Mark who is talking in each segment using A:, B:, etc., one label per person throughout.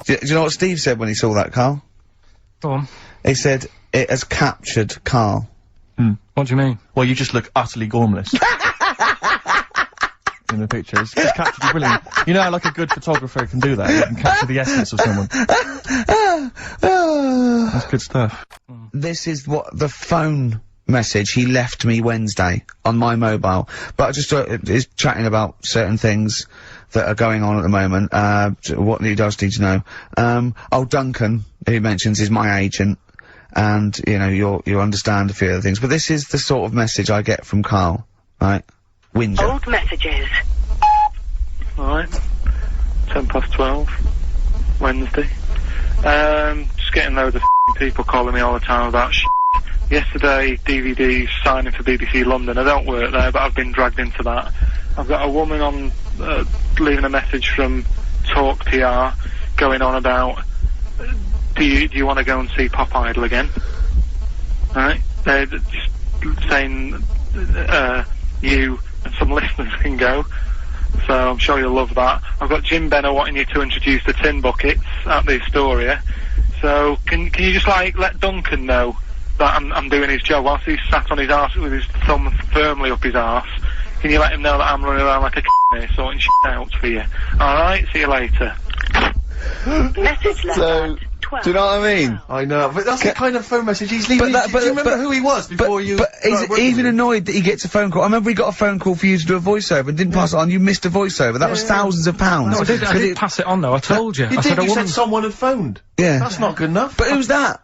A: Do you know what Steve said when he saw that, Carl?
B: Go on.
A: He said, it has captured Carl.
B: What do you mean?
C: Well, you just look utterly gormless. In the picture. It's captured you brilliant. You know how, like, a good photographer can do that? He can capture the essence of someone. That's good stuff.
A: This is what the phone message he left me Wednesday on my mobile. But I just is chatting about certain things that are going on at the moment. What he does need to know. Oh, Duncan, who he mentions, is my agent. And, you know, you understand a few other things. But this is the sort of message I get from Carl, right? Whinger.
D: Old messages.
E: Alright. 12:10, Wednesday. Just getting loads of people calling me all the time about Yesterday, DVD's signing for BBC London. I don't work there, but I've been dragged into that. I've got a woman on, leaving a message from Talk PR, going on about, do you want to go and see Pop Idol again? Right? They're just saying, you and some listeners can go. So I'm sure you'll love that. I've got Jim Benner wanting you to introduce the tin buckets at the Astoria. So can you just, like, let Duncan know that I'm doing his job whilst he's sat on his arse with his thumb firmly up his arse? Can you let him know that I'm running around like a here sorting shit out for you? Alright, see you later.
D: Message left
A: So, do you know what I mean?
C: I know, but that's the kind of phone message he's leaving. Do you remember who he was before you...
A: But he's even annoyed that he gets a phone call. I remember he got a phone call for you to do a voiceover and didn't pass it on. You missed a voiceover. That was thousands of pounds.
B: No, I did pass it on though, I told you.
C: You
B: I said
C: did, you said someone had phoned.
A: Yeah.
C: That's not good enough.
A: But who's that?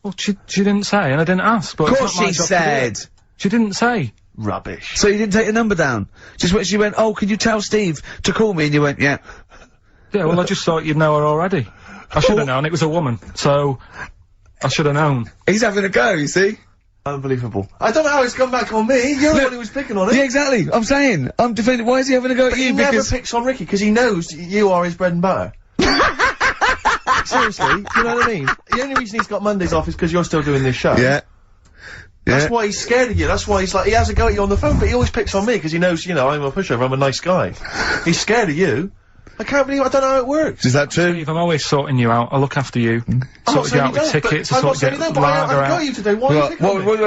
B: Well, she didn't say, and I didn't ask, but
A: Of course she said.
B: She didn't say.
C: Rubbish.
A: So you didn't take the number down? Just when she went, oh, can you tell Steve to call me? And you went, yeah.
B: Yeah, well, I just thought you'd know her already. I should have known, it was a woman, so I should have known.
A: He's having a go, you see?
C: Unbelievable. I don't know how it's come back on me. You're the one who was picking on it.
A: Yeah, exactly. I'm saying. I'm defending. Why is he having a go at you?
C: He never picks on Ricky because he knows you are his bread and butter. Seriously, you know what I mean? The only reason he's got Mondays off is because you're still doing this show.
A: Yeah.
C: That's why he's scared of you. That's why he's like, he has a go at you on the phone, but he always picks on me because he knows, you know, I'm a pushover, I'm a nice guy. He's scared of you. I can't believe, I don't know how it works.
A: Is that true?
B: Steve, I'm always sorting you out. I look after you. Sort you out with tickets, I sort you out
C: I've got you today, why are you picking on me?
A: What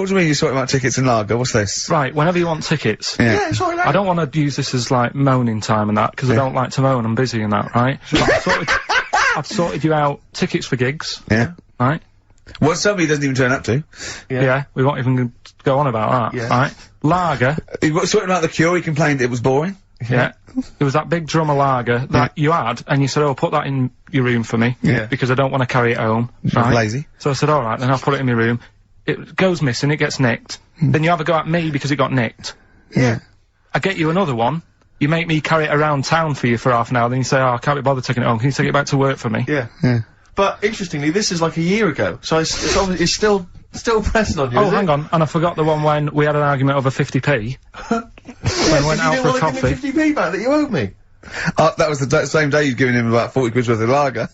A: do you mean you're sorting about tickets and lager? What's this?
B: Right, whenever you want tickets.
A: Yeah.
C: Sorry,
B: I don't want to use this as, like, moaning time and that, because I don't like to moan, I'm busy and that, right? I've sorted you out tickets for gigs.
A: Yeah.
B: Right?
A: What somebody doesn't even turn up to.
B: Yeah, we won't even go on about that, right? Lager.
A: He was sorting out the Cure, he complained it was boring.
B: Yeah. There was that big drum of lager that you had, and you said, oh, put that in your room for me.
A: Yeah.
B: Because I don't want to carry it home. Right?
A: Lazy.
B: So I said, alright, then I'll put it in my room. It goes missing, it gets nicked. Then you have a go at me because it got nicked.
A: Yeah.
B: I get you another one. You make me carry it around town for you for half an hour, then you say, oh, I can't be bothered taking it home. Can you take it back to work for me?
C: Yeah.
A: Yeah.
C: But, interestingly, this is like a year ago, so it's obviously, it's still pressing on you,
B: Oh, hang on, and I forgot the one when we had an argument over 50p. When I went out for a coffee.
C: You didn't want to give me 50p back that you owed me.
A: That was the same day you'd given him about 40 quid worth of lager.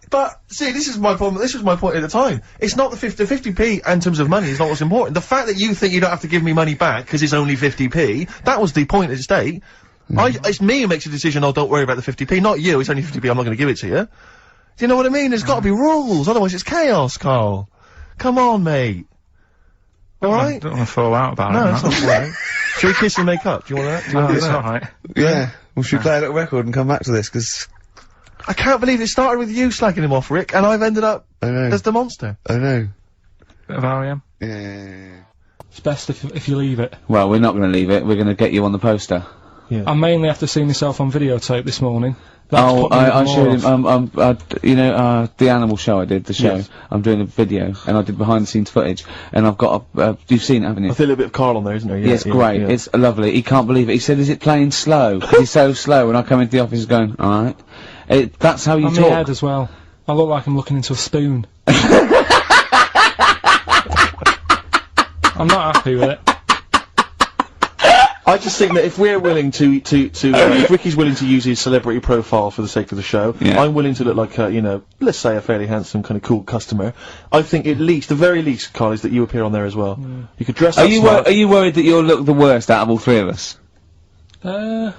C: But, see, this is my problem, this was my point at the time. It's not the 50p in terms of money is not what's important. The fact that you think you don't have to give me money back because it's only 50p, that was the point at stake. It's me who makes a decision, oh, don't worry about the 50p, not you, it's only 50p, I'm not gonna give it to you. Do you know what I mean? There's gotta be rules, otherwise it's chaos, Carl. Come on, mate. Alright?
B: I don't want to fall out about it.
C: No, it's not alright. Shall we kiss and make up? Do you want that? Do you want
B: It's
C: that?
B: alright.
A: Yeah. Well, should we play a little record and come back to this, because...
C: I can't believe it started with you slagging him off, Rick, and I've ended up as the monster.
A: I know.
B: Bit of R.E.M.
A: Yeah.
B: It's best if you leave it.
F: Well, we're not gonna leave it, we're gonna get you on the poster.
C: Yeah.
B: I mainly have to see myself on videotape this morning.
F: Oh, I showed him, you know, the animal show I did, the show.
C: Yes.
F: I'm doing a video, and I did behind the scenes footage, and I've got you've seen it, haven't you?
C: I feel a little bit of Carl on there, isn't there?
F: Yeah, it's great, it's lovely, he can't believe it, he said, is it playing slow? He's so slow, when I come into the office going, alright. That's how you
B: on
F: talk.
B: my head as well. I look like I'm looking into a spoon. I'm not happy with it.
C: I just think that if we're willing if Ricky's willing to use his celebrity profile for the sake of the show, I'm willing to look like a, you know, let's say a fairly handsome, kind of cool customer. I think at least, the very least, Carl, is that you appear on there as well. You could dress up smart.
F: Are you worried that you'll look the worst out of all three of us?
B: Who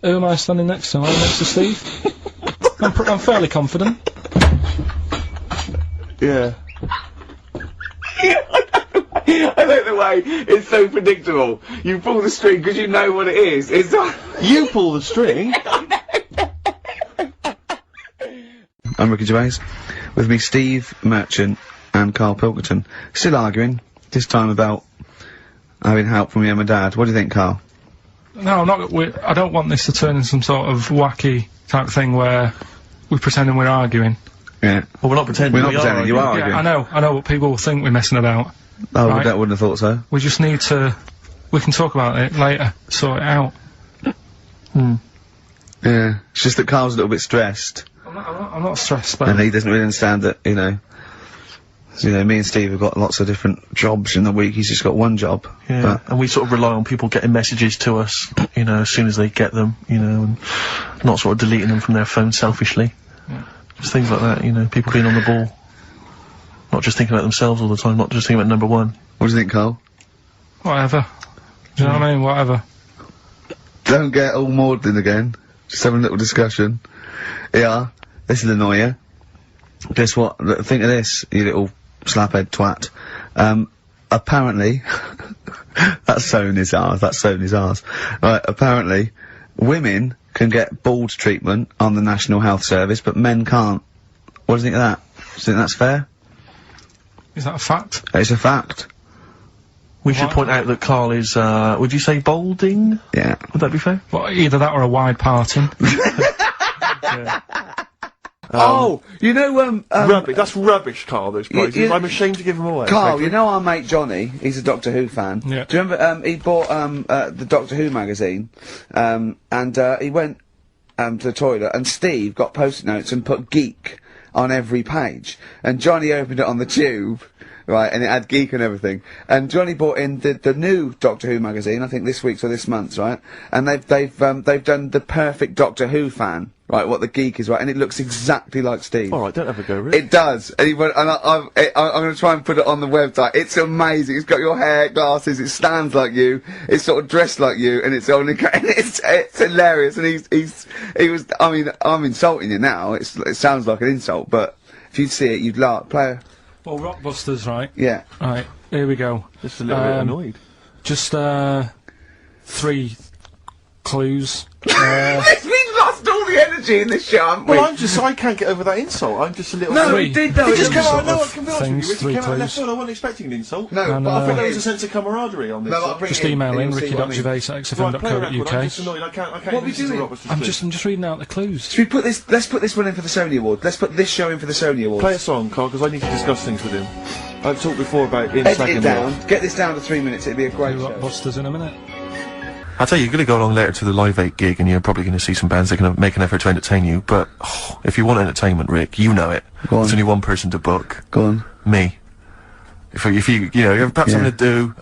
B: am I standing next to? Am I next to Steve? I'm fairly confident.
C: Yeah.
F: I like the way it's so predictable. You pull the string because you know what it is. It's like
C: You pull the string.
A: I'm Ricky Gervais. With me, Steve Merchant and Karl Pilkington. Still arguing, this time about having help from your mum and dad. What do you think, Karl?
B: No, I'm not. I don't want this to turn into some sort of wacky type thing where we're pretending we're arguing.
A: Yeah.
C: Well, we're not pretending.
A: We're not pretending, you are
B: Yeah,
A: arguing.
B: I know what people will think we're messing about.
A: Oh,
B: Right.
A: that wouldn't have thought so.
B: We just need to. We can talk about it later, sort it out.
A: Yeah. It's just that Karl's a little bit stressed.
B: I'm not stressed, but
A: And he doesn't really understand that, you know, me and Steve have got lots of different jobs in the week, he's just got one job.
C: Yeah,
A: But,
C: and we sort of rely on people getting messages to us, you know, as soon as they get them, you know, and not sort of deleting them from their phone selfishly.
B: Yeah.
C: Just things like that, you know, people being on the ball. Not just thinking about themselves all the time, not just thinking about number one.
A: what do you think, Karl?
B: whatever. Do you know what I mean? Whatever.
A: Don't get all maudlin again. Just having a little discussion. Yeah, this will annoy you. Guess what? Think of this, you little slaphead twat. Apparently, that's Sony's ours, that's Sony's ours. Right, apparently, women can get bald treatment on the National Health Service, but men can't. What do you think of that? Do you think that's fair?
B: Is that a fact?
A: It's a fact.
C: We should point out that Karl is, would you say balding?
A: Yeah.
C: Would that be fair?
B: Well, either that or a wide parting.
F: oh, you know,
C: Rubbish. That's rubbish, Karl, those prizes.
A: you-
C: I'm ashamed to give them away.
A: Carl,
C: frankly.
A: you know our mate Johnny? He's a Doctor Who fan.
B: Yeah.
A: Do you remember, he bought, the Doctor Who magazine, and, he went, to the toilet, and Steve got post-it notes and put geek on every page. And Johnny opened it on the tube, right, and it had geek and everything. And Johnny bought in the new Doctor Who magazine, I think this week's or this month's, right? And they've done the perfect Doctor Who fan, right, what the geek is, right, and it looks exactly like Steve.
C: Alright, don't have a go, Rick.
A: It does, and, I'm going to try and put it on the website. It's amazing. It's got your hair, glasses. It stands like you. It's sort of dressed like you, and it's only. And it's hilarious. And he was. I mean, I'm insulting you now. It sounds like an insult, but if you'd see it, you'd laugh. Play.
B: Well, Rockbusters, right?
A: Yeah.
B: Right, here we go.
C: Just a little bit annoyed.
B: Just, 3 clues.
A: We've lost all the energy in this show, haven't we?
C: Well, I can't get over that insult. I'm just a little...
A: No,
B: Three.
A: we did though.
C: It
A: It
C: just
A: was
C: came out,
B: sort
C: no,
B: of
C: I can be honest with
B: things,
C: you, it
B: 3
C: came out of left
B: clues.
C: field, I wasn't expecting an insult.
A: No,
B: And,
A: but I think
C: There
A: it
C: was a
A: was
C: sense of camaraderie on this.
A: No,
C: side.
A: I'll bring
B: Just
A: it in,
B: email in,
A: you'll see what I mean.
C: Right, play a record, I'm
B: ricky.gervais@xfm.co.uk.
C: just annoyed, I can't
A: What are we
C: listen to
A: doing?
C: Robert's
B: I'm just reading out the clues.
A: Should we put this? Let's put this one in for the Sony Award. Let's put this show in for the Sony Award.
C: Play a song, Karl, because I need to discuss things with him. I've talked before about him
A: Edit
C: slagging
A: it
C: me
A: down.
C: off.
A: Get this down to 3 minutes. It'd be a great
B: Do
A: show.
B: Rockbusters in a minute.
C: I tell you, you're going to go along later to the Live 8 gig, and you're probably going to see some bands that can make an effort to entertain you. But if you want entertainment, Rick, you know it.
A: Go on.
C: There's only one person to book.
A: Go on.
C: Me. If you know, you're perhaps
A: Yeah.
C: having to do,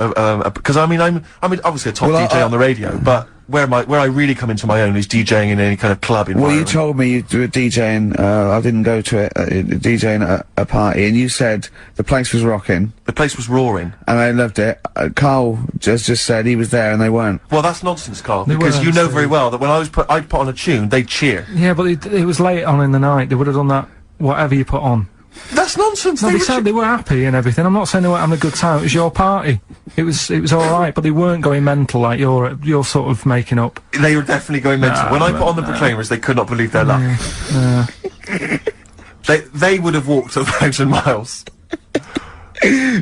C: because I mean, I'm obviously a top
A: Well,
C: DJ on the radio, but where I really come into my own is DJing in any kind of club
A: Well,
C: environment.
A: you told me you were DJing, I didn't go to it, DJing at a party, and you said the place was rocking,
C: The place was roaring.
A: and I loved it. Carl just said he was there and they weren't.
C: Well, that's nonsense, Karl,
B: They
C: because
B: weren't,
C: you know
B: so-
C: very well that when I'd put on a tune, they'd cheer.
B: Yeah, but it was late on in the night. They would have done that, whatever you put on.
C: That's nonsense.
B: No,
C: they
B: they
C: were
B: said they were happy and everything. I'm not saying they weren't having a good time. It was your party. It was alright, but they weren't going mental like you're sort of making up.
C: They were definitely going mental. When I put on the Proclaimers, they could not believe their luck. They would have walked 1,000 miles.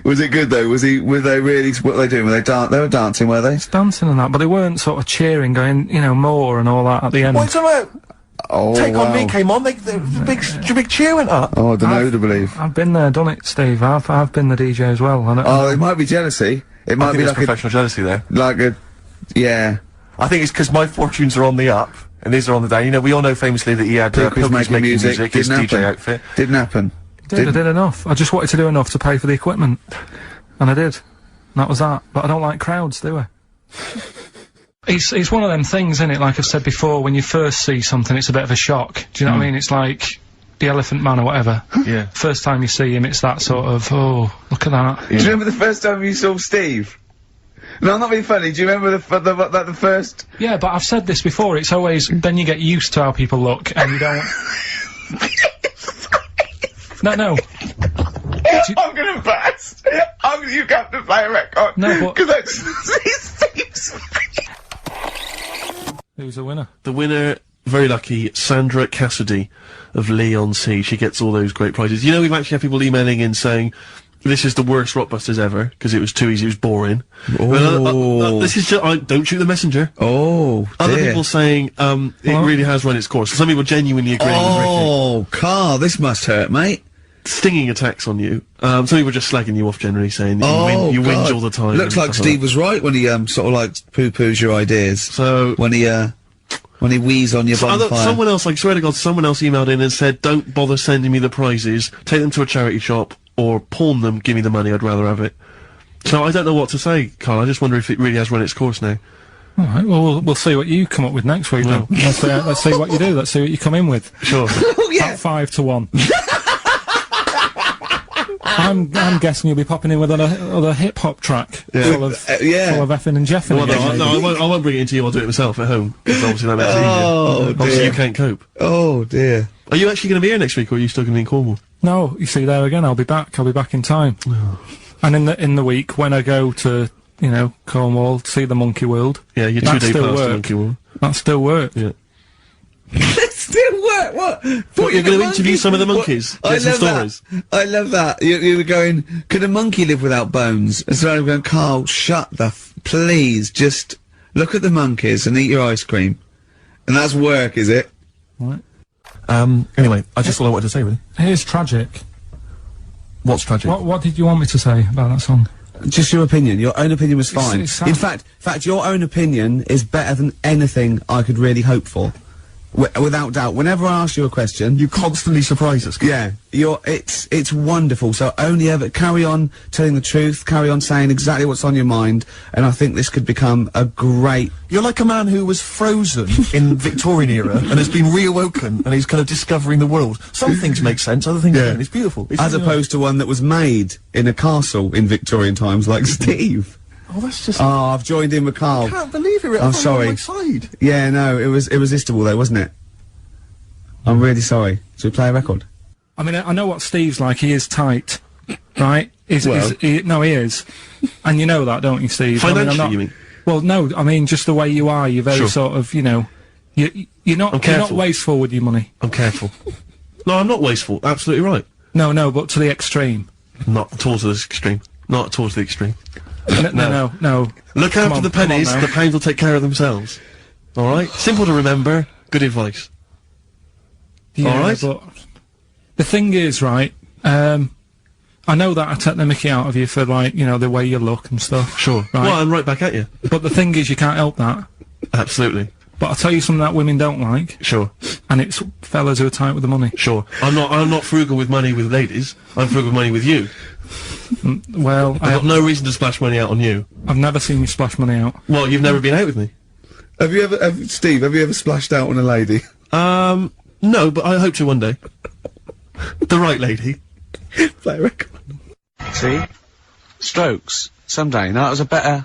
A: Was it good though? Were they really, what were they doing? They were dancing, were they?
B: Dancing and that, but they weren't sort of cheering, going, you know, more and all that at the end.
C: What are you talking about?
A: Oh,
C: Take
A: wow.
C: On Me came on, the big cheer went up.
A: Oh, I don't know who to believe.
B: I've been there, done it, Steve. I've been the DJ as well.
A: Oh, it might be jealousy. It
C: I
A: might
C: think
A: be
C: there's
A: like
C: professional jealousy there.
A: yeah.
C: I think it's because my fortunes are on the up, and his are on the down. You know, we all know famously that he had
A: Pilk was
C: making music, his
A: didn't
C: DJ
A: happen.
C: outfit.
A: Didn't happen.
B: I did enough. I just wanted to do enough to pay for the equipment. And I did. And that was that. But I don't like crowds, do I? It's one of them things, isn't it? Like I've said before, when you first see something, it's a bit of a shock. Do you know what I mean? It's like the Elephant Man or whatever.
C: Yeah.
B: First time you see him, it's that sort of, oh, look at that.
A: Do you remember the first time you saw Steve? No, I'm not being funny. Do you remember the first?
B: Yeah, but I've said this before, it's always, then you get used to how people look, and you don't, No.
A: I'm gonna burst. You have to play a record.
B: No, but-
A: Because Steve's...
B: Who's the winner?
C: The winner, very lucky, Sandra Cassidy of Leon C. She gets all those great prizes. You know, we've actually had people emailing in saying, this is the worst Rockbusters ever, because it was too easy, it was boring.
A: Oh.
C: This is just, don't shoot the messenger.
A: Oh,
C: Other
A: dear.
C: people saying, it really has run its course. Some people genuinely agreeing with Ricky.
A: Oh, Carl, this must hurt, mate.
C: Stinging attacks on you. Some people just slagging you off generally, saying that
A: Oh,
C: you
A: God.
C: whinge all the time.
A: Looks
C: and
A: like
C: stuff
A: Steve was right when he, sort of like poo-poos your ideas.
C: So,
A: When he wheezed on your bonfire.
C: someone else, I swear to God, someone else emailed in and said, don't bother sending me the prizes, take them to a charity shop, or pawn them, give me the money, I'd rather have it. So I don't know what to say, Carl, I just wonder if it really has run its course now.
B: Alright, well, we'll see what you come up with next week then. Let's see what you do, let's see what you come in with.
C: Sure.
A: Oh, yeah.
B: About 5 to 1. I'm guessing you'll be popping in with another hip-hop track. Full of effing and jeffing
C: Well,
B: again,
C: no,
B: maybe.
C: I won't bring it into you, I'll do it myself at home, because obviously that makes it easier.
A: Oh,
C: Obviously
A: dear.
C: you can't cope.
A: Oh, dear.
C: Are you actually going to be here next week, or are you still going to be in Cornwall?
B: No, you see there again, I'll be back in time. And in the week, when I go to, you know, Cornwall, see the Monkey World.
C: Yeah, your
B: That
C: 2-day
B: still
C: pass to
B: work.
C: Monkey World.
B: That still work.
C: Yeah.
A: Still work, what?
C: What, you're going to interview some of the monkeys?
A: I
C: Get some
A: love
C: stories?
A: that. I love that. You were going, could a monkey live without bones? And so I'm going, Carl, shut the please, just look at the monkeys and eat your ice cream. And that's work, is it?
B: Right.
C: Anyway, that's all I wanted to say, really.
B: Here's tragic.
C: What's tragic?
B: What did you want me to say about that song?
A: Just your opinion. Your own opinion was fine.
B: it's sad.
A: In fact, your own opinion is better than anything I could really hope for. Without doubt. Whenever I ask you a question,
C: You constantly surprise us.
A: yeah, it's wonderful. So only ever carry on telling the truth, carry on saying exactly what's on your mind, and I think this could become a great.
G: You're like a man who was frozen in Victorian era and has been reawoken and he's kind of discovering the world. Some things make sense, other things don't. It's beautiful. It's
A: As
G: really
A: opposed to one that was made in a castle in Victorian times, like Steve.
G: nice. Oh, that's just.
A: Oh, I've joined in with Carl.
G: I can't believe it.
A: I'm sorry.
G: On my side.
A: Yeah, no, it was irresistible though, wasn't it? I'm really sorry. Should we play a record?
B: I mean, I know what Steve's like. He is tight, right? No, he is, and you know that, don't you, Steve? I mean, I'm
C: Financially,
B: not-
C: you mean?
B: Well, no, I mean just the way you are. You're very
C: Sure.
B: sort of, you know, you're not
C: careful.
B: wasteful with your money.
C: I'm careful. No, I'm not wasteful. Absolutely right.
B: No, but to the extreme.
C: Not towards the extreme. Not towards the extreme.
B: No.
C: Look
B: Come
C: after
B: on,
C: the
B: come on
C: pennies,
B: now.
C: the pounds will take care of themselves. Alright? Simple to remember, good advice.
B: Yeah,
C: Alright.
B: but the thing is, right, I know that I take the mickey out of you for, like, you know, the way you look and stuff.
C: Sure.
B: Right.
C: Well, I'm right back at you.
B: But the thing is, you can't help that.
C: Absolutely.
B: But I'll tell you something that women don't like,
C: Sure.
B: and it's fellas who are tight with the money.
C: Sure. I'm not frugal with money with ladies. I'm frugal with money with you.
B: Well,
C: I've got no reason to splash money out on you.
B: I've never seen you splash money out.
C: Well, you've never been out with me.
A: Steve, have you ever splashed out on a lady?
C: No, but I hope to one day. The right lady.
A: Play a record.
F: See? Strokes. Someday. No, that was a better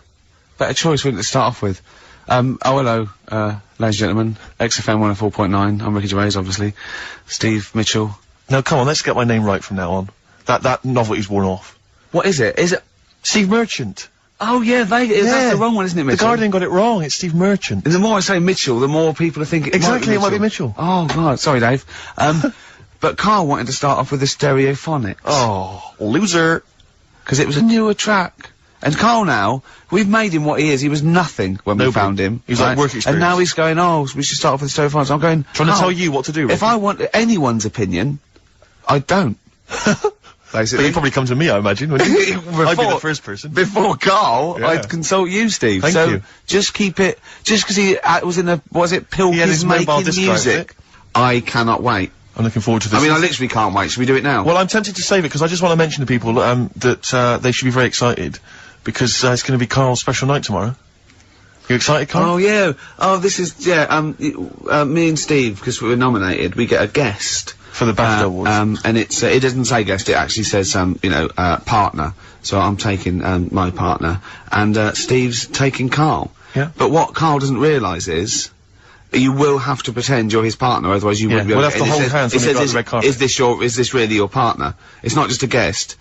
F: choice, wouldn't it, to start off with? Hello, ladies and gentlemen. XFM 104.9. I'm Ricky Gervais, obviously. Steve Mitchell.
C: No, come on, let's get my name right from now on. That novelty's worn off.
F: What is it? Is it?
C: Steve Merchant.
F: Oh, yeah, that's the wrong one, isn't it,
C: The
F: Mitchell?
C: Guardian got it wrong, it's Steve Merchant.
F: And the more I say Mitchell, the more people are thinking
C: Exactly, it might be Mitchell.
F: Oh, God, sorry, Dave. But Carl wanted to start off with the Stereophonics.
C: Oh, loser.
F: Because it was a newer track. And Carl now, we've made him what he is. He was nothing when we
C: Nobody.
F: found him.
C: He's like work experience.
F: And now he's going, oh, we should start off with the Stereophonics. I'm going,
C: Trying to
F: Carl,
C: tell you what to do,
F: if
C: Ricky.
F: I want anyone's opinion, I don't.
C: But
F: Basically.
C: you'd probably come to me, I imagine, wouldn't you? I'd be the first person.
F: Before Carl,
C: Yeah.
F: I'd consult you, Steve.
C: Thank
F: so
C: you.
F: just keep it, just because he was in a, was it
C: He had his
F: Pilkington
C: mobile
F: making
C: disc drive,
F: music? I cannot wait.
C: I'm looking forward to this.
F: I mean, I literally can't wait. Should we do it now?
C: Well, I'm tempted to save it because I just want to mention to people that they should be very excited because it's going to be Carl's special night tomorrow. You excited, Carl?
F: Oh yeah. Oh, this is me and Steve, because we were nominated. We get a guest
C: For the BAFTA Awards.
F: and it doesn't say guest. It actually says partner. So I'm taking my partner, and Steve's taking Carl.
C: Yeah.
F: But what Carl doesn't realise is you will have to pretend you're his partner, otherwise you wouldn't be able
C: we'll
F: to
C: have to
F: get in.
C: hold hands when we go on the red carpet.
F: Is this really your partner? It's not just a guest.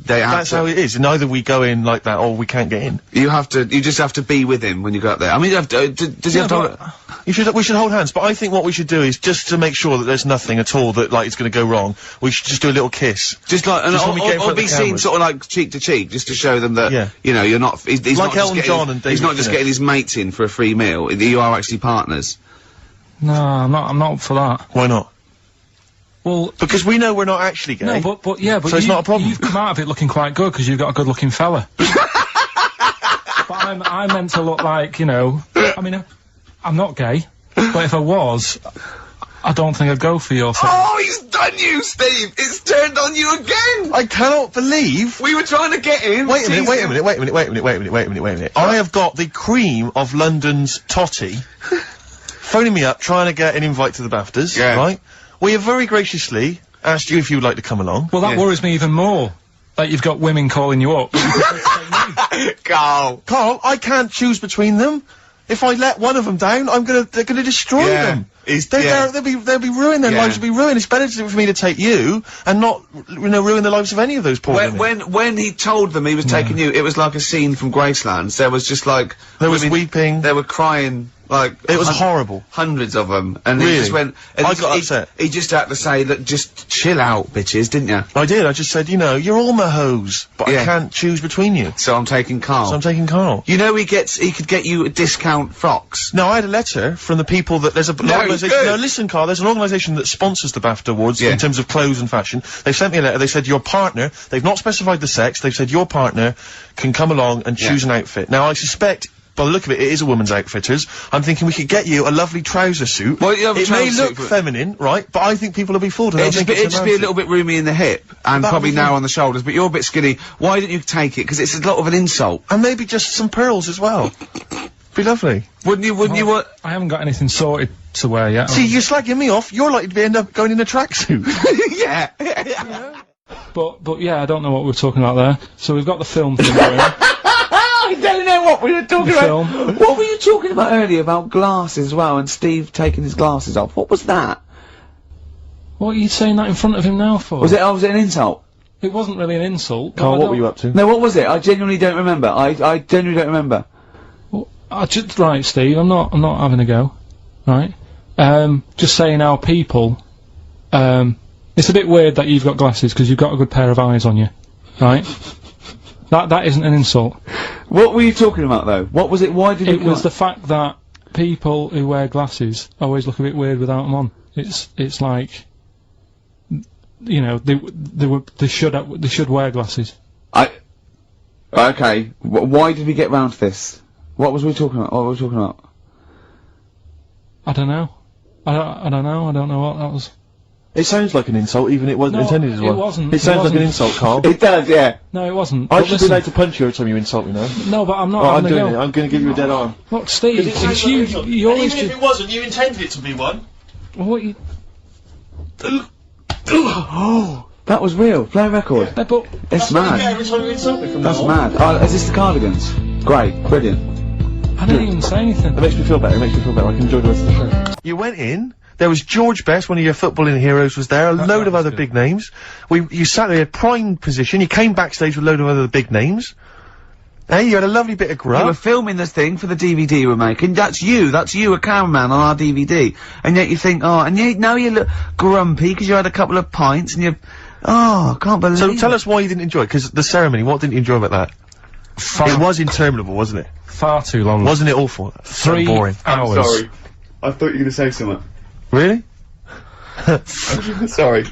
F: They have
C: That's how it is, and either we go in like that or we can't get in.
F: you just have to be with him when you go up there. I mean, you have to, does he have to...
C: We should hold hands, but I think what we should do is, just to make sure that there's nothing at all that, like, it's gonna go wrong, we should just do a little kiss.
F: Just like,
C: Just when we get in front
F: or
C: of the
F: be seen
C: cameras.
F: sort of like cheek to cheek, just to show them that,
C: Yeah.
F: you know, you're not, he's
C: Like
F: not just
C: Elton
F: getting,
C: John and
F: he's
C: David
F: not just
C: Tennant.
F: getting his mates in for a free meal, you are actually partners.
B: No, I'm not up for that.
C: Why not?
B: Well,
C: Because we know we're not actually gay.
B: no, but yeah, but
C: So it's not a problem.
B: You've come out of it looking quite good because you've got a good-looking fella. But I'm meant to look like, you know. I mean, I'm not gay, but if I was, I don't think I'd go for your thing.
F: Oh, he's done you, Steve! It's turned on you again!
C: I cannot believe.
F: We were trying to get in.
C: Wait a minute. I have got the cream of London's totty phoning me up, trying to get an invite to the BAFTAs,
F: Yeah.
C: right? We have very graciously asked you if you would like to come along.
B: Well, that worries me even more. That you've got women calling you up.
F: Carl.
C: Carl, I can't choose between them. If I let one of them down, they're gonna destroy
F: Yeah.
C: them.
F: Yeah.
C: They'll be ruined, their
F: Yeah.
C: lives will be ruined. It's better for me to take you and not, you know, ruin the lives of any of those poor women.
F: When he told them he was taking you, it was like a scene from Graceland. There was just like...
C: There was
F: women-
C: weeping.
F: They were crying, like...
C: It was horrible.
F: Hundreds of them. And he
C: Really?
F: just went... and
C: I
F: he-
C: got
F: he-
C: upset.
F: He just had to say, look, just chill out, bitches, didn't you?
C: I did, I just said, you know, you're all my hoes, but
F: Yeah.
C: I can't choose between you.
F: So I'm taking Carl.
C: So I'm taking Carl.
F: You know he could get you discount frocks.
C: No, I had a letter from the people that there's an organisation.
F: good.
C: No, listen, Carl. There's an organisation that sponsors the BAFTA Awards
F: Yeah.
C: in terms of clothes and fashion. They sent me a letter. They said your partner. They've not specified the sex. They've said your partner can come along and choose an outfit. Now I suspect, by the look of it, it is a woman's outfitters. I'm thinking we could get you a lovely trouser suit.
F: Well, you have a
C: it may
F: trouser
C: look
F: suit, but-
C: feminine, right? But I think people will be fooled. And
F: It'd
C: they'll
F: just,
C: think it's
F: be a
C: man
F: little bit roomy in the hip, and
C: That
F: probably
C: would be
F: narrow
C: fine.
F: on the shoulders, but you're a bit skinny. Why don't you take it? Because it's a lot of an insult.
C: suit. And maybe just some pearls as well. Be lovely.
F: Wouldn't you want...
B: I haven't got anything sorted to wear yet.
C: See, you're slagging me off. You're likely to end up going in a tracksuit.
F: yeah.
B: But yeah, I don't know what we were talking about there. So we've got the film thing going.
F: I don't know what we were talking
B: The film.
F: What were you talking about earlier about glasses as well, and Steve taking his glasses off? What was that?
B: What are you saying that in front of him now for?
F: Was it an insult?
B: It wasn't really an insult.
C: Carl,
B: but I
C: what
B: don't-
C: were you up to?
F: No, what was it? I genuinely don't remember. I genuinely don't remember.
B: Right, Steve. I'm not having a go. Right. Just saying how people. It's a bit weird that you've got glasses because you've got a good pair of eyes on you. Right. That isn't an insult.
F: What were you talking about though? What was it? Why did
B: It was the fact that people who wear glasses always look a bit weird without them on. It's like, you know, they should wear glasses.
F: Okay. Why did we get round to this? What was we talking about? What were we talking about?
B: I don't know. I don't know. I don't know what that was.
C: It sounds like an insult, even it wasn't
B: No,
C: intended as well.
B: it wasn't.
C: It sounds like an
B: wasn't.
C: insult, Carl.
F: It does, yeah.
B: No, it wasn't.
C: I
B: But
C: should be
B: listen-
C: allowed to punch you every time you insult me now.
B: No, but I'm not
C: Oh, I'm
B: having a
C: doing
B: go.
C: it. I'm going to give you a dead arm.
B: Look, Steve, it's you. You always
C: Even if
B: just.
C: it wasn't, you intended it to be one.
B: What you?
F: Oh, that was real. Play a record.
B: No, but
F: It's
C: That's what you get
F: mad.
C: every time you insult me from
F: That's
C: now on.
F: mad. Is this the Cardigans? Great. Brilliant.
B: I didn't even say anything.
C: It makes me feel better. It makes me feel better. I can enjoy the rest of the show. You went in. There was George Best, one of your footballing heroes, was there. A load of other big names. You sat there in a prime position. You came backstage with a load of other big names. Hey, you had a lovely bit of
F: You were
C: grub.
F: filming this thing for the DVD we're making. That's you, a cameraman on our DVD. And yet you think, oh, and now you look grumpy because you had a couple of pints and I can't believe
C: So
F: it.
C: tell us why you didn't enjoy it, because the ceremony, what didn't you enjoy about that? It was interminable, wasn't it?
B: Far too long.
C: Wasn't it awful?
B: 3
C: boring.
B: hours.
F: I thought you were going to say something.
C: Really?
F: Sorry.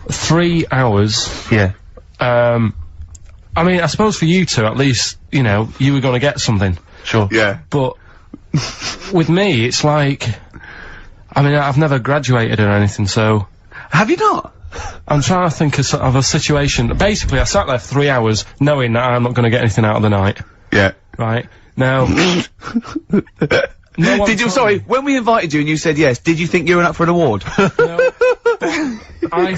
B: 3 hours.
C: Yeah.
B: I mean, I suppose for you two, at least, you know, you were going to get something.
C: Sure.
F: Yeah.
B: But with me, it's like, I mean, I've never graduated or anything, so
F: Have you not?
B: I'm trying to think of a situation. Basically, I sat there for 3 hours knowing that I'm not going to get anything out of the night.
F: Yeah.
B: Right? Now... no one
F: Did you,
B: told
F: sorry,
B: me.
F: when we invited you and you said yes, did you think you were up for an award?
B: No. I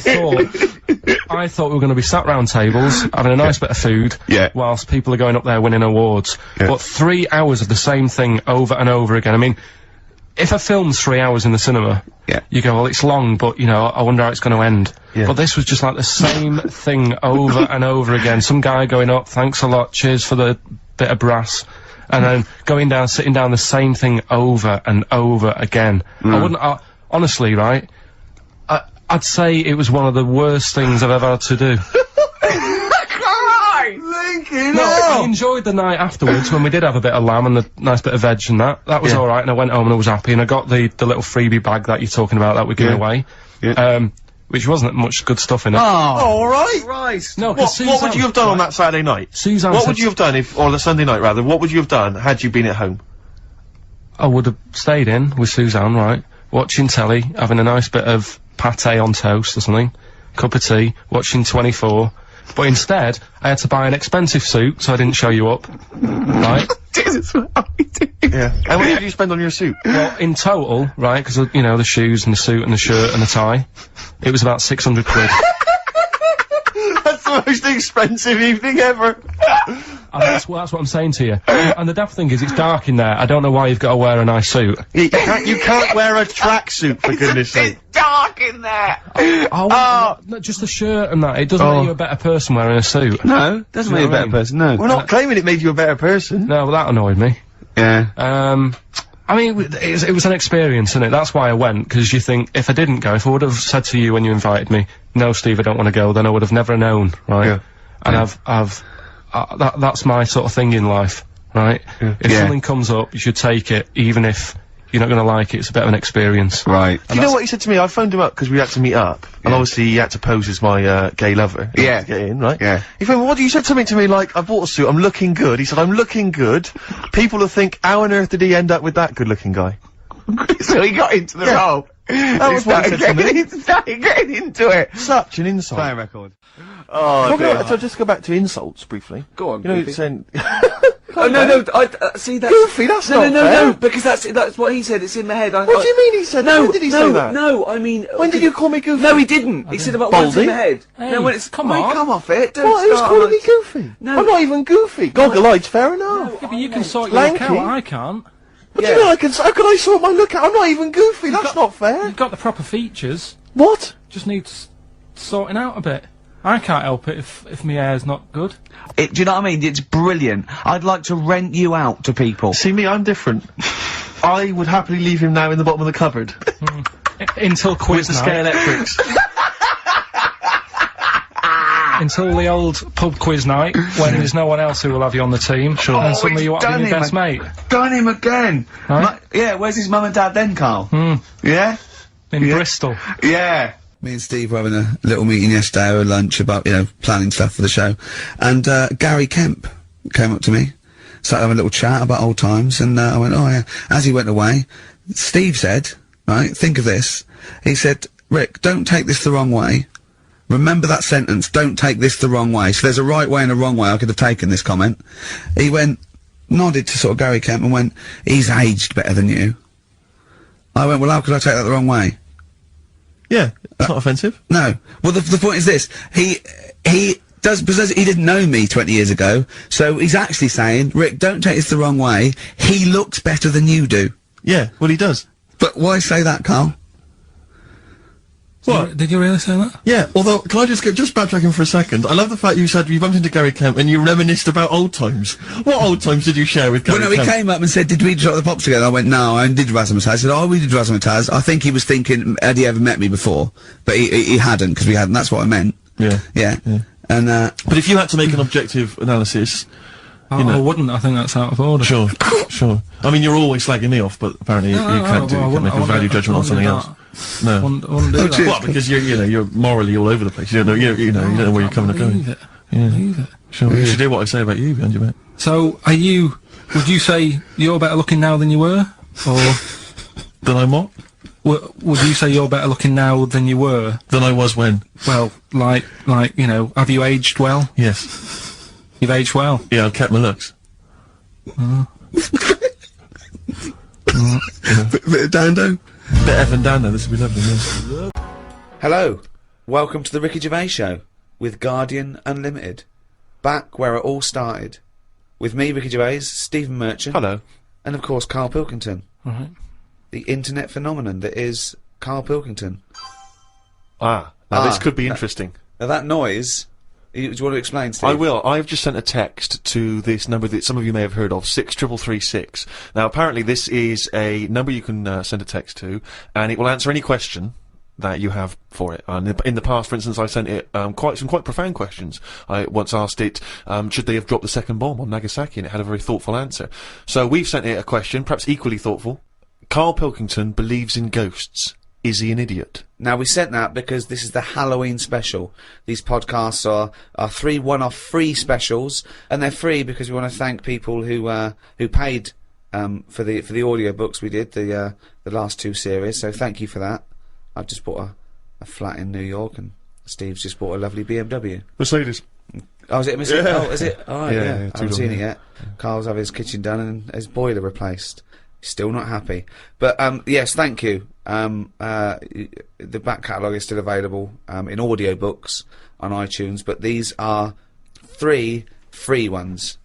B: thought we were going to be sat round tables, having a nice bit of food,
F: Yeah.
B: whilst people are going up there winning awards.
F: Yeah.
B: But 3 hours of the same thing over and over again. I mean, if a film's 3 hours in the cinema,
A: Yeah.
B: you go, well, it's long, but, you know, I wonder how it's gonna end.
C: Yeah.
B: But this was just like the same thing over and over again. Some guy going up, thanks a lot, cheers for the bit of brass. And then going down, sitting down, the same thing over and over again. Honestly, right, I'd say it was one of the worst things I've ever had to do.
C: Lincoln,
B: No, I enjoyed the night afterwards when we did have a bit of lamb and a nice bit of veg and that. That was
C: Yeah.
B: alright, and I went home and I was happy, and I got the little freebie bag that you're talking about that we're giving away.
C: Yeah.
B: Which wasn't much good stuff in it.
A: Oh,
C: all right.
A: Christ.
B: No, 'cause
C: What would
B: Suzanne-
C: you have done on that Saturday night?
B: Suzanne
C: What
B: said
C: would you have done or the Sunday night rather, what would you have done had you been at home?
B: I would have stayed in with Suzanne, right? Watching telly, having a nice bit of pate on toast or something, cup of tea, watching 24. But instead, I had to buy an expensive suit, so I didn't show you up. Right?
A: Jesus, what are we doing?
C: Yeah. And what did you spend on your suit?
B: Well, in total, right, because, you know, the shoes and the suit and the shirt and the tie, it was about 600 quid.
C: That's the most expensive evening ever.
B: And that's what I'm saying to you. And the daft thing is, it's dark in there. I don't know why you've got to wear a nice suit.
C: You can't wear a tracksuit, for goodness sake.
A: Dark in there.
B: Oh, no, just the shirt and that. It doesn't make you a better person wearing a suit.
A: No, doesn't
B: You
A: make you a
B: know what
A: better
B: I mean?
A: person, no.
C: We're not claiming it made you a better person.
B: No, well, that annoyed me.
A: Yeah.
B: I mean, it was an experience, innit? That's why I went, because you think, if I didn't go, if I would have said to you when you invited me, no, Steve, I don't want to go, then I would have never known, right?
C: Yeah.
B: And that's my sort of thing in life, right?
C: Yeah.
B: If
A: Yeah.
B: something comes up, you should take it, even if you're not gonna like it, it's a bit of an experience.
A: Right.
C: Do you know what he said to me? I phoned him up because we had to meet up, and obviously he had to pose as my gay lover.
A: Yeah.
C: To get in, right?
A: Yeah.
C: He phoned me, what do you said something to me like, I bought a suit, I'm looking good. He said, I'm looking good. People will think, how on earth did he end up with that good-looking guy?
A: So he got into the
C: Yeah.
A: role.
C: That was what he said to me.
A: He started getting into it.
C: Such an insult.
A: Play a record. Oh,
C: Talking about, so just go back to insults briefly.
H: Go on,
C: You know,
H: Goofy.
C: saying,
H: Oh no, I see that's
C: Goofy, that's
H: no,
C: not
H: no,
C: fair.
H: no, because that's what he said. It's in my head.
C: What do you mean he said?
H: No,
C: When did he
H: no,
C: say that?
H: no. I mean,
C: When did you call me goofy?
H: No, he didn't. He said about what's in
C: Baldy?
H: my head.
B: Hey,
H: no, when it's
B: come
H: Wait,
B: on.
H: come off it. Don't
C: What? Who's
H: start
C: calling
H: on
C: me goofy?
H: No.
C: I'm not even goofy. Goggle-eyed's fair enough.
B: Yeah, but you can sort your look
C: Lanky.
B: out, I can't.
C: What do you mean how can I sort my look out? I'm not even goofy, that's not fair.
B: You've got the proper features,
C: What?
B: just needs sorting out a bit. I can't help it if my hair's not good.
A: Do you know what I mean? It's brilliant. I'd like to rent you out to people.
C: See me, I'm different. I would happily leave him now in the bottom of the cupboard.
B: Until quiz
C: With the
B: night.
C: Scalextrics.
B: Until the old pub quiz night, when there's no one else who will have you on the team,
C: Sure.
B: and
A: Oh,
B: suddenly
A: he's
B: you want to
A: done
B: be your
A: him
B: best mate.
A: Done him again.
B: Right?
A: Yeah, where's his mum and dad then, Carl?
B: Hmm.
A: Yeah?
B: In
A: Yeah.
B: Bristol.
A: Yeah. Me and Steve were having a little meeting yesterday over lunch about, you know, planning stuff for the show. And, Gary Kemp came up to me, started having a little chat about old times, and, I went, oh yeah. As he went away, Steve said, right, think of this. He said, Rick, don't take this the wrong way. Remember that sentence, don't take this the wrong way. So there's a right way and a wrong way I could have taken this comment. He went, nodded to sort of Gary Kemp and went, he's aged better than you. I went, well, how could I take that the wrong way?
C: Yeah, it's not offensive.
A: No. Well, the point is this. He does, because he didn't know me 20 years ago, so he's actually saying, Rick, don't take this the wrong way. He looks better than you do.
C: Yeah, well he does.
A: But why say that, Carl?
C: What?
B: Did you really say that?
C: Yeah, although, can I just backtracking for a second? I love the fact you said you bumped into Gary Kemp and you reminisced about old times. What old times did you share with Gary
A: Well, no, he
C: Kemp?
A: came up and said, did we drop the pops together? I went, no, I did Razzmatazz. I said, oh, we did Razzmatazz. I think he was thinking, had he ever met me before? But he hadn't, because we hadn't. That's what I meant.
C: Yeah.
A: Yeah. And,
C: But if you had to make an objective analysis,
B: I wouldn't. I think that's out of order.
C: sure, sure. I mean, you're always slagging me off, but apparently you can't make a value judgment on something else. No.
B: Wouldn't do that.
C: Well, because you're morally all over the place. You don't know, you don't know where you're coming and
B: Leave
C: going.
B: it.
C: Yeah.
B: Leave it.
C: Sure. You should do what I say about you behind your back.
B: So, would you say you're better looking now than you were? Or,
C: Then I'm what?
B: would you say you're better looking now than you were?
C: Than I was when?
B: Well, like, you know, have you aged well?
C: Yes.
B: You've aged well.
C: Yeah, I've kept my looks.
A: bit of Dando.
C: Bit Evan Dando, this would be lovely, yes.
F: Hello, welcome to the Ricky Gervais Show with Guardian Unlimited, back where it all started, with me, Ricky Gervais, Stephen Merchant,
C: Hello.
F: and of course Karl Pilkington.
B: Right.
A: the internet phenomenon that is Karl Pilkington.
C: Now this could be interesting.
A: Now that noise, do you want to explain, Steve?
G: I will. I've just sent a text to this number that some of you may have heard of, 63336. Now, apparently this is a number you can send a text to, and it will answer any question that you have for it. And in the past, for instance, I sent it quite profound questions. I once asked it, should they have dropped the second bomb on Nagasaki, and it had a very thoughtful answer. So we've sent it a question, perhaps equally thoughtful. Karl Pilkington believes in ghosts. Is he an idiot?
A: Now, we sent that because this is the Halloween special. These podcasts are 3 one-off free specials, and they're free because we want to thank people who paid for the audio books we did, the last 2 series. So thank you for that. I've just bought a flat in New York, and Steve's just bought a lovely BMW.
G: Mercedes.
A: Oh, is it a Mercedes? Oh, is it? Oh, right,
G: Yeah,
A: I haven't seen it yet. Carl's having his kitchen done and his boiler replaced. Still not happy. But, yes, thank you. The back catalogue is still available, in audiobooks on iTunes, but these are 3 free ones.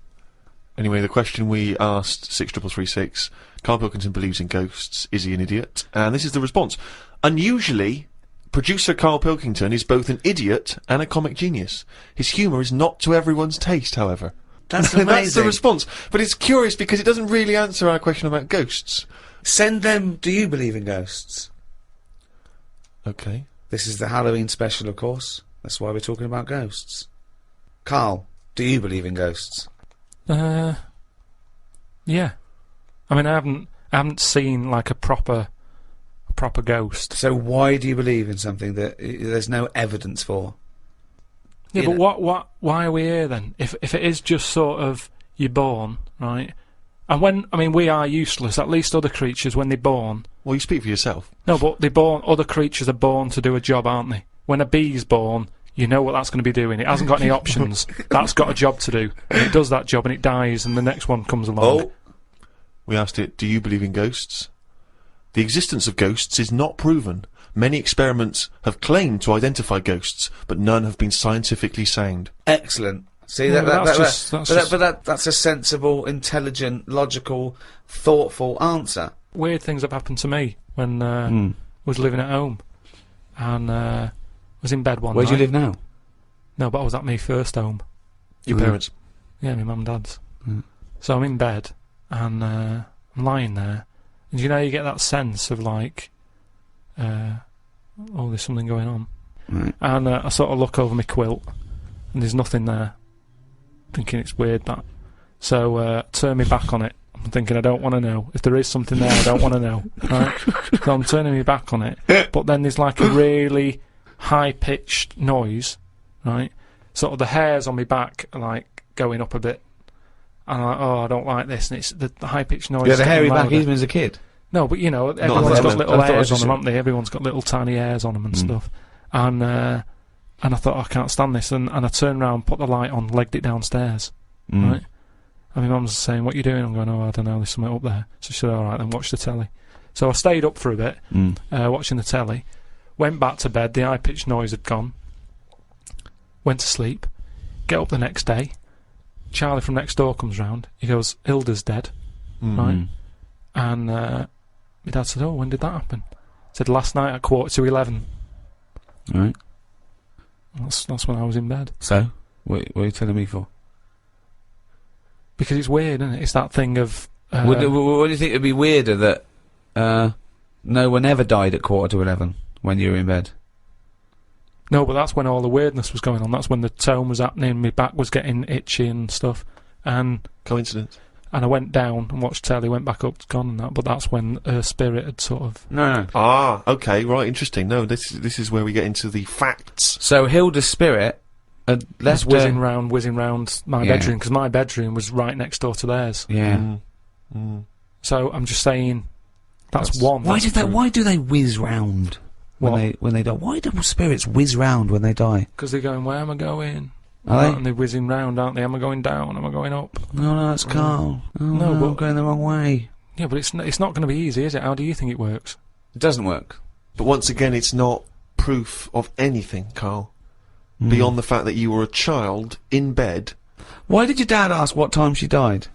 G: Anyway, the question we asked, 63336, Karl Pilkington believes in ghosts. Is he an idiot? And this is the response. Unusually, producer Karl Pilkington is both an idiot and a comic genius. His humour is not to everyone's taste, however.
A: That's amazing.
G: That's the response. But it's curious because it doesn't really answer our question about ghosts.
A: Send them, do you believe in ghosts?
G: Okay.
A: This is the Halloween special, of course. That's why we're talking about ghosts. Karl, do you believe in ghosts?
B: Yeah. I mean, I haven't seen like a proper ghost.
A: So why do you believe in something that there's no evidence for?
B: Yeah, but why are we here then? If it is just sort of you're born, right? And we are useless. At least other creatures, when they're born.
G: Well, you speak for yourself.
B: No, but other creatures are born to do a job, aren't they? When a bee's born, you know what that's going to be doing. It hasn't got any options. That's got a job to do. And it does that job and it dies and the next one comes along.
A: Oh.
G: We asked it, do you believe in ghosts? The existence of ghosts is not proven. Many experiments have claimed to identify ghosts, but none have been scientifically sound.
A: Excellent. See,
B: Yeah,
A: that's a sensible, intelligent, logical, thoughtful answer.
B: Weird things have happened to me when I was living at home and was in bed one
A: Where
B: night.
A: do you live now?
B: No, but I was at my first home.
G: Your parents?
B: Yeah, my mum and dad's. So I'm in bed and I'm lying there, and you know you get that sense of like, oh, there's something going on.
A: Right.
B: And I sort of look over my quilt, and there's nothing there. Thinking it's weird, that. So turn me back on it. I'm thinking I don't want to know. If there is something there, I don't want to know. Right? So I'm turning me back on it, but then there's like a really high-pitched noise, right? Sort of the hairs on my back are like going up a bit. And I'm like, oh, I don't like this. And it's the high-pitched noise.
A: Yeah, the hairy back
B: louder.
A: even as a kid.
B: No, but you know, everyone's got little
A: I thought it
B: hairs
A: was
B: on them,
A: just
B: haven't they? Everyone's got little tiny hairs on them and stuff. And I thought, I can't stand this. And I turned around, put the light on, legged it downstairs. Right? And my mum's saying, what are you doing? I'm going, oh, I don't know, there's something up there. So she said, alright, then watch the telly. So I stayed up for a bit, watching the telly. Went back to bed, the high-pitched noise had gone. Went to sleep. Get up the next day. Charlie from next door comes round. He goes, Hilda's dead. Right? And my dad said, oh, when did that happen? He said, last night at 11:15.
A: Right.
B: That's when I was in bed.
A: So, what are you telling me for?
B: Because it's weird, isn't it? It's that thing of...
A: what do you think would be weirder, that no one ever died at 11:15 when you were in bed?
B: No, but that's when all the weirdness was going on. That's when the tone was happening, my back was getting itchy and stuff. And
G: Coincidence.
B: And I went down and watched telly, went back up, it's gone and that, but that's when her spirit had sort of...
A: No.
G: Ah, okay, right, interesting. No, this is where we get into the facts.
A: So Hilda's spirit had left
B: whizzing round my bedroom, because my bedroom was right next door to theirs.
A: Yeah.
B: So I'm just saying, that's one.
A: Why do they whiz round when they die? Why do spirits whiz round when they die?
B: Because they're going, where am I going?
A: Are they?
B: And they're whizzing round, aren't they? Am I going down? Am I going up?
A: No, it's Carl. Oh, no,
B: but
A: I'm going the wrong way.
B: Yeah, but it's not going to be easy, is it? How do you think it works?
A: It doesn't work.
G: But once again, it's not proof of anything, Carl. Beyond the fact that you were a child in bed.
A: Why did your dad ask what time she died?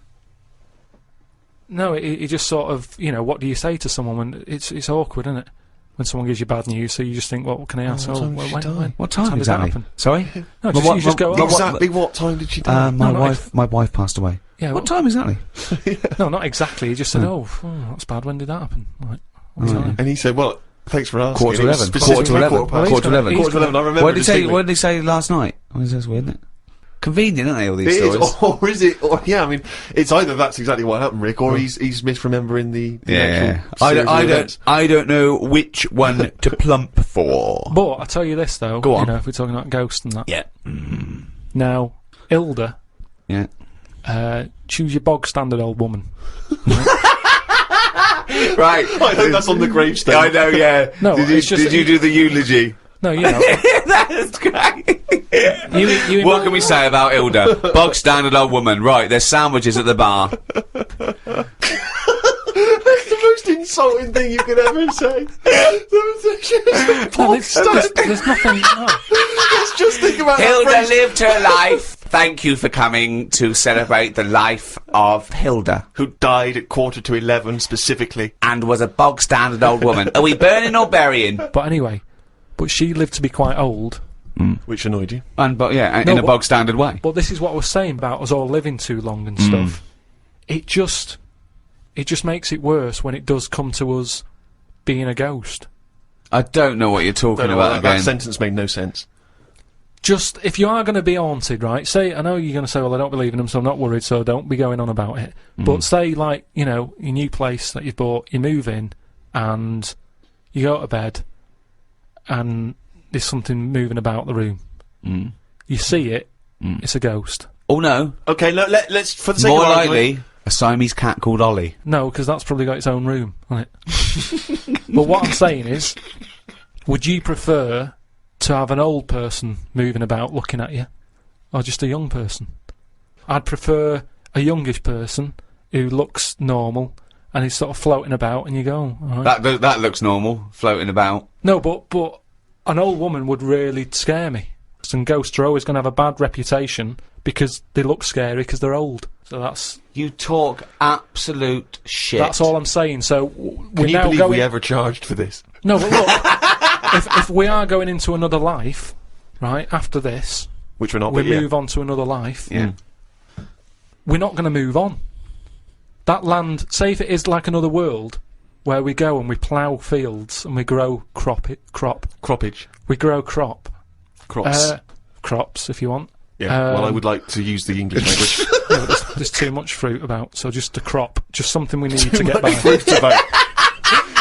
B: No, it just sort of, you know, what do you say to someone when it's awkward, isn't it? When someone gives you bad news, so you just think, well, what can I ask?
G: what time did she die?
A: What time
B: did
A: exactly?
B: that happen?
A: Sorry?
B: No, just, you just go, oh,
G: Exactly what time did she die?
A: My wife passed away.
B: Yeah,
A: What time exactly?
B: No, not exactly. He just said, oh, that's bad. When did that happen? Like, what time?
G: And he said, well, thanks for asking.
A: Quarter to
G: It was
A: 11.
G: specifically
A: Quarter to 11.
G: past.
A: Quarter to 11.
G: Quarter to 11, I remember
A: What did he say?
G: distinctly.
A: What did he say last night? Oh, that's weird, isn't it? Convenient, aren't they, all these
G: It
A: stories?
G: is, or is it? Or, yeah, I mean, it's either that's exactly what happened, Rick, or he's misremembering the actual series of events.
A: I don't know which one to plump for.
B: But I tell you this though,
A: Go on.
B: you know, if we're talking about ghosts and that.
A: Yeah.
B: Now, Hilda,
A: Yeah.
B: choose your bog standard old woman.
A: Right.
G: I hope that's on the gravestone.
A: I know, yeah.
B: No, it's just-
A: did you do the eulogy?
B: No, you know.
A: That's great.
B: you
A: What can we say about Hilda? Bog standard old woman. Right, there's sandwiches at the bar.
G: That's the most insulting thing you could ever say.
B: No, there's nothing. No.
G: Let's just think about that
A: Hilda
G: phrase.
A: lived her life. Thank you for coming to celebrate the life of Hilda.
G: Who died at 11:15 specifically.
A: And was a bog standard old woman. Are we burning or burying?
B: But anyway, but she lived to be quite old.
G: Which annoyed you.
A: And but yeah,
B: No,
A: in a
B: but-
A: bog standard way.
B: But this is what I was saying about us all living too long and stuff. It just makes it worse when it does come to us being a ghost.
A: I don't know what you're talking
G: No,
A: about
G: that
A: again.
G: sentence made no sense.
B: Just, if you are going to be haunted, right, say, I know you're going to say, well, I don't believe in them, so I'm not worried, so don't be going on about it. But say, like, you know, your new place that you've bought, you move in, and you go to bed, and there's something moving about the room. You see it, it's a ghost.
A: Oh no.
G: Okay, let's for the sake
A: More
G: of argument,
A: likely, a Siamese cat called Ollie.
B: No, because that's probably got its own room, hasn't it? But what I'm saying is, would you prefer to have an old person moving about looking at you, or just a young person? I'd prefer a youngish person who looks normal and is sort of floating about, and you go, oh, all right.
A: That looks normal, floating about.
B: No, but an old woman would really scare me. And ghosts are always going to have a bad reputation because they look scary because they're old. So that's
A: You talk absolute shit.
B: that's all I'm saying. So
G: Can
B: we're
G: you
B: now
G: believe
B: going.
G: we ever charged for this?
B: No, but look, if we are going into another life, right after this,
G: Which we're not,
B: we
G: but yeah.
B: move on to another life.
A: Yeah.
B: We're not going to move on. That land, say if it is like another world, where we go and we plough fields and we grow
G: Croppage.
B: we grow crop.
G: Crops.
B: Crops, if you want.
G: yeah, well, I would like to use the English language.
B: Yeah, but there's too much fruit about, so just a crop, just something we need to get by.
G: Fruit about.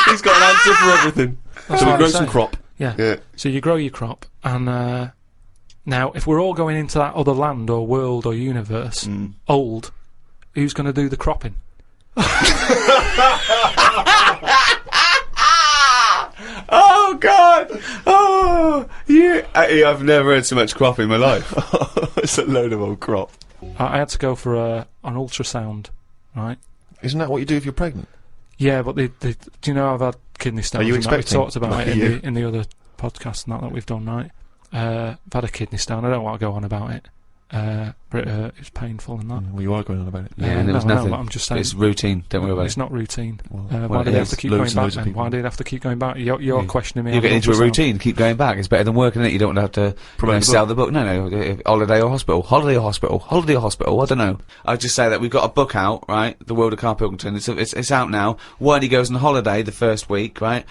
G: He's got an answer for everything.
B: That's
G: So we
B: what
G: grow
B: I'm
G: some
B: saying.
G: crop.
B: Yeah.
G: Yeah.
B: So you grow your crop, and now if we're all going into that other land or world or universe, old, who's going to do the cropping?
A: Oh God! Oh, I've never heard so much crop in my life.
G: It's a load of old crop.
B: I had to go for an ultrasound, right?
G: Isn't that what you do if you're pregnant?
B: Yeah, but do you know I've had kidney stones?
G: you
B: and that? We
G: expecting?
B: talked about
G: Lucky
B: it
G: you.
B: in the other podcast and that we've done, right? I've had a kidney stone. I don't want to go on about it, but it was painful and that.
G: Well, you are going on about it.
A: Yeah, and there was
B: no,
A: nothing.
B: but I'm just saying.
A: It's routine. Don't worry about
B: It's
A: it.
B: not routine.
G: Well,
B: Why
G: it
B: do they have
G: is.
B: to keep
G: Loads
B: going
G: and
B: back
G: loads of
B: then? Why
G: people.
B: do they have to keep going back? You're questioning me.
A: You
B: on
A: get
B: the
A: into a
B: ultrasound.
A: routine, keep going back. It's better than working it. You don't have to
G: Promote the
A: sell the book. No, holiday or hospital. Holiday or hospital. Holiday or hospital. I don't know. I'd just say that we've got a book out, right? The World of Karl Pilkington. It's out now. One, he goes on holiday the first week, right?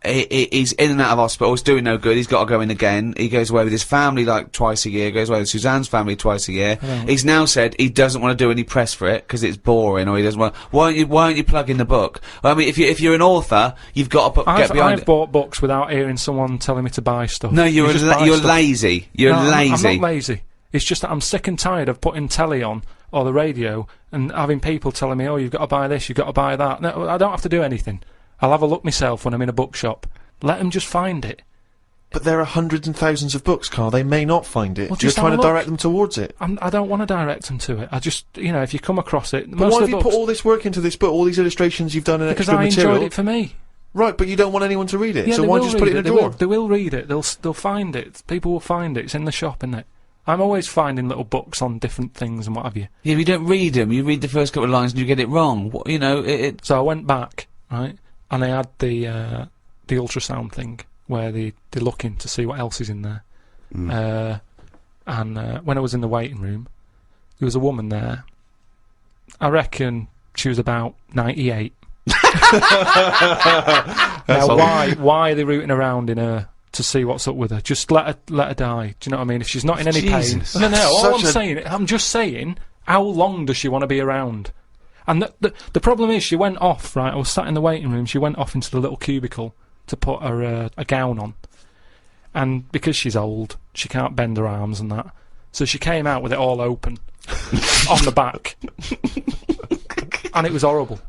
A: He's in and out of hospital. He's doing no good. He's got to go in again. He goes away with his family like twice a year. Goes away with Suzanne's family twice a year. He's now said he doesn't want to do any press for it because it's boring, or he doesn't want. Why aren't you plugging the book? Well, I mean, if you're an author, you've got to get behind
B: I've
A: it.
B: bought books without hearing someone telling me to buy stuff.
A: No,
B: You just buy
A: you're
B: stuff.
A: lazy. You're
B: No,
A: lazy.
B: I'm not lazy. It's just that I'm sick and tired of putting telly on or the radio and having people telling me, oh, you've got to buy this, you've got to buy that. No, I don't have to do anything. I'll have a look myself when I'm in a bookshop. Let them just find it.
G: But there are hundreds and thousands of books, Carl. They may not find it.
B: Well,
G: You're
B: just
G: trying
B: have
G: to
B: a
G: direct
B: look.
G: them towards it.
B: I don't want to direct them to it. I just, if you come across it,
G: But
B: most
G: why
B: of
G: have
B: the
G: you
B: books,
G: put all this work into this book, all these illustrations you've done and
B: because
G: extra
B: I
G: material?
B: enjoyed it for me.
G: Right, but you don't want anyone to read it,
B: Yeah,
G: so
B: they
G: why
B: will
G: just put
B: read
G: it in a
B: They
G: drawer?
B: will read it. They'll find it. People will find it. It's in the shop, isn't it? I'm always finding little books on different things and what have you.
F: Yeah, but you don't read them. You read the first couple of lines and you get it wrong. What, you know,
B: So I went back, right, and I had the ultrasound thing where they're looking to see what else is in there. And when I was in the waiting room, there was a woman there. I reckon she was about 98. Now, why are they rooting around in her to see what's up with her? Just let her die. Do you know what I mean? If she's not in any
F: Jesus.
B: pain, all I'm just saying, how long does she want to be around? And the problem is, she went off. Right, I was sat in the waiting room. She went off into the little cubicle to put her a gown on, and because she's old, she can't bend her arms and that. So she came out with it all open on the back, and it was horrible.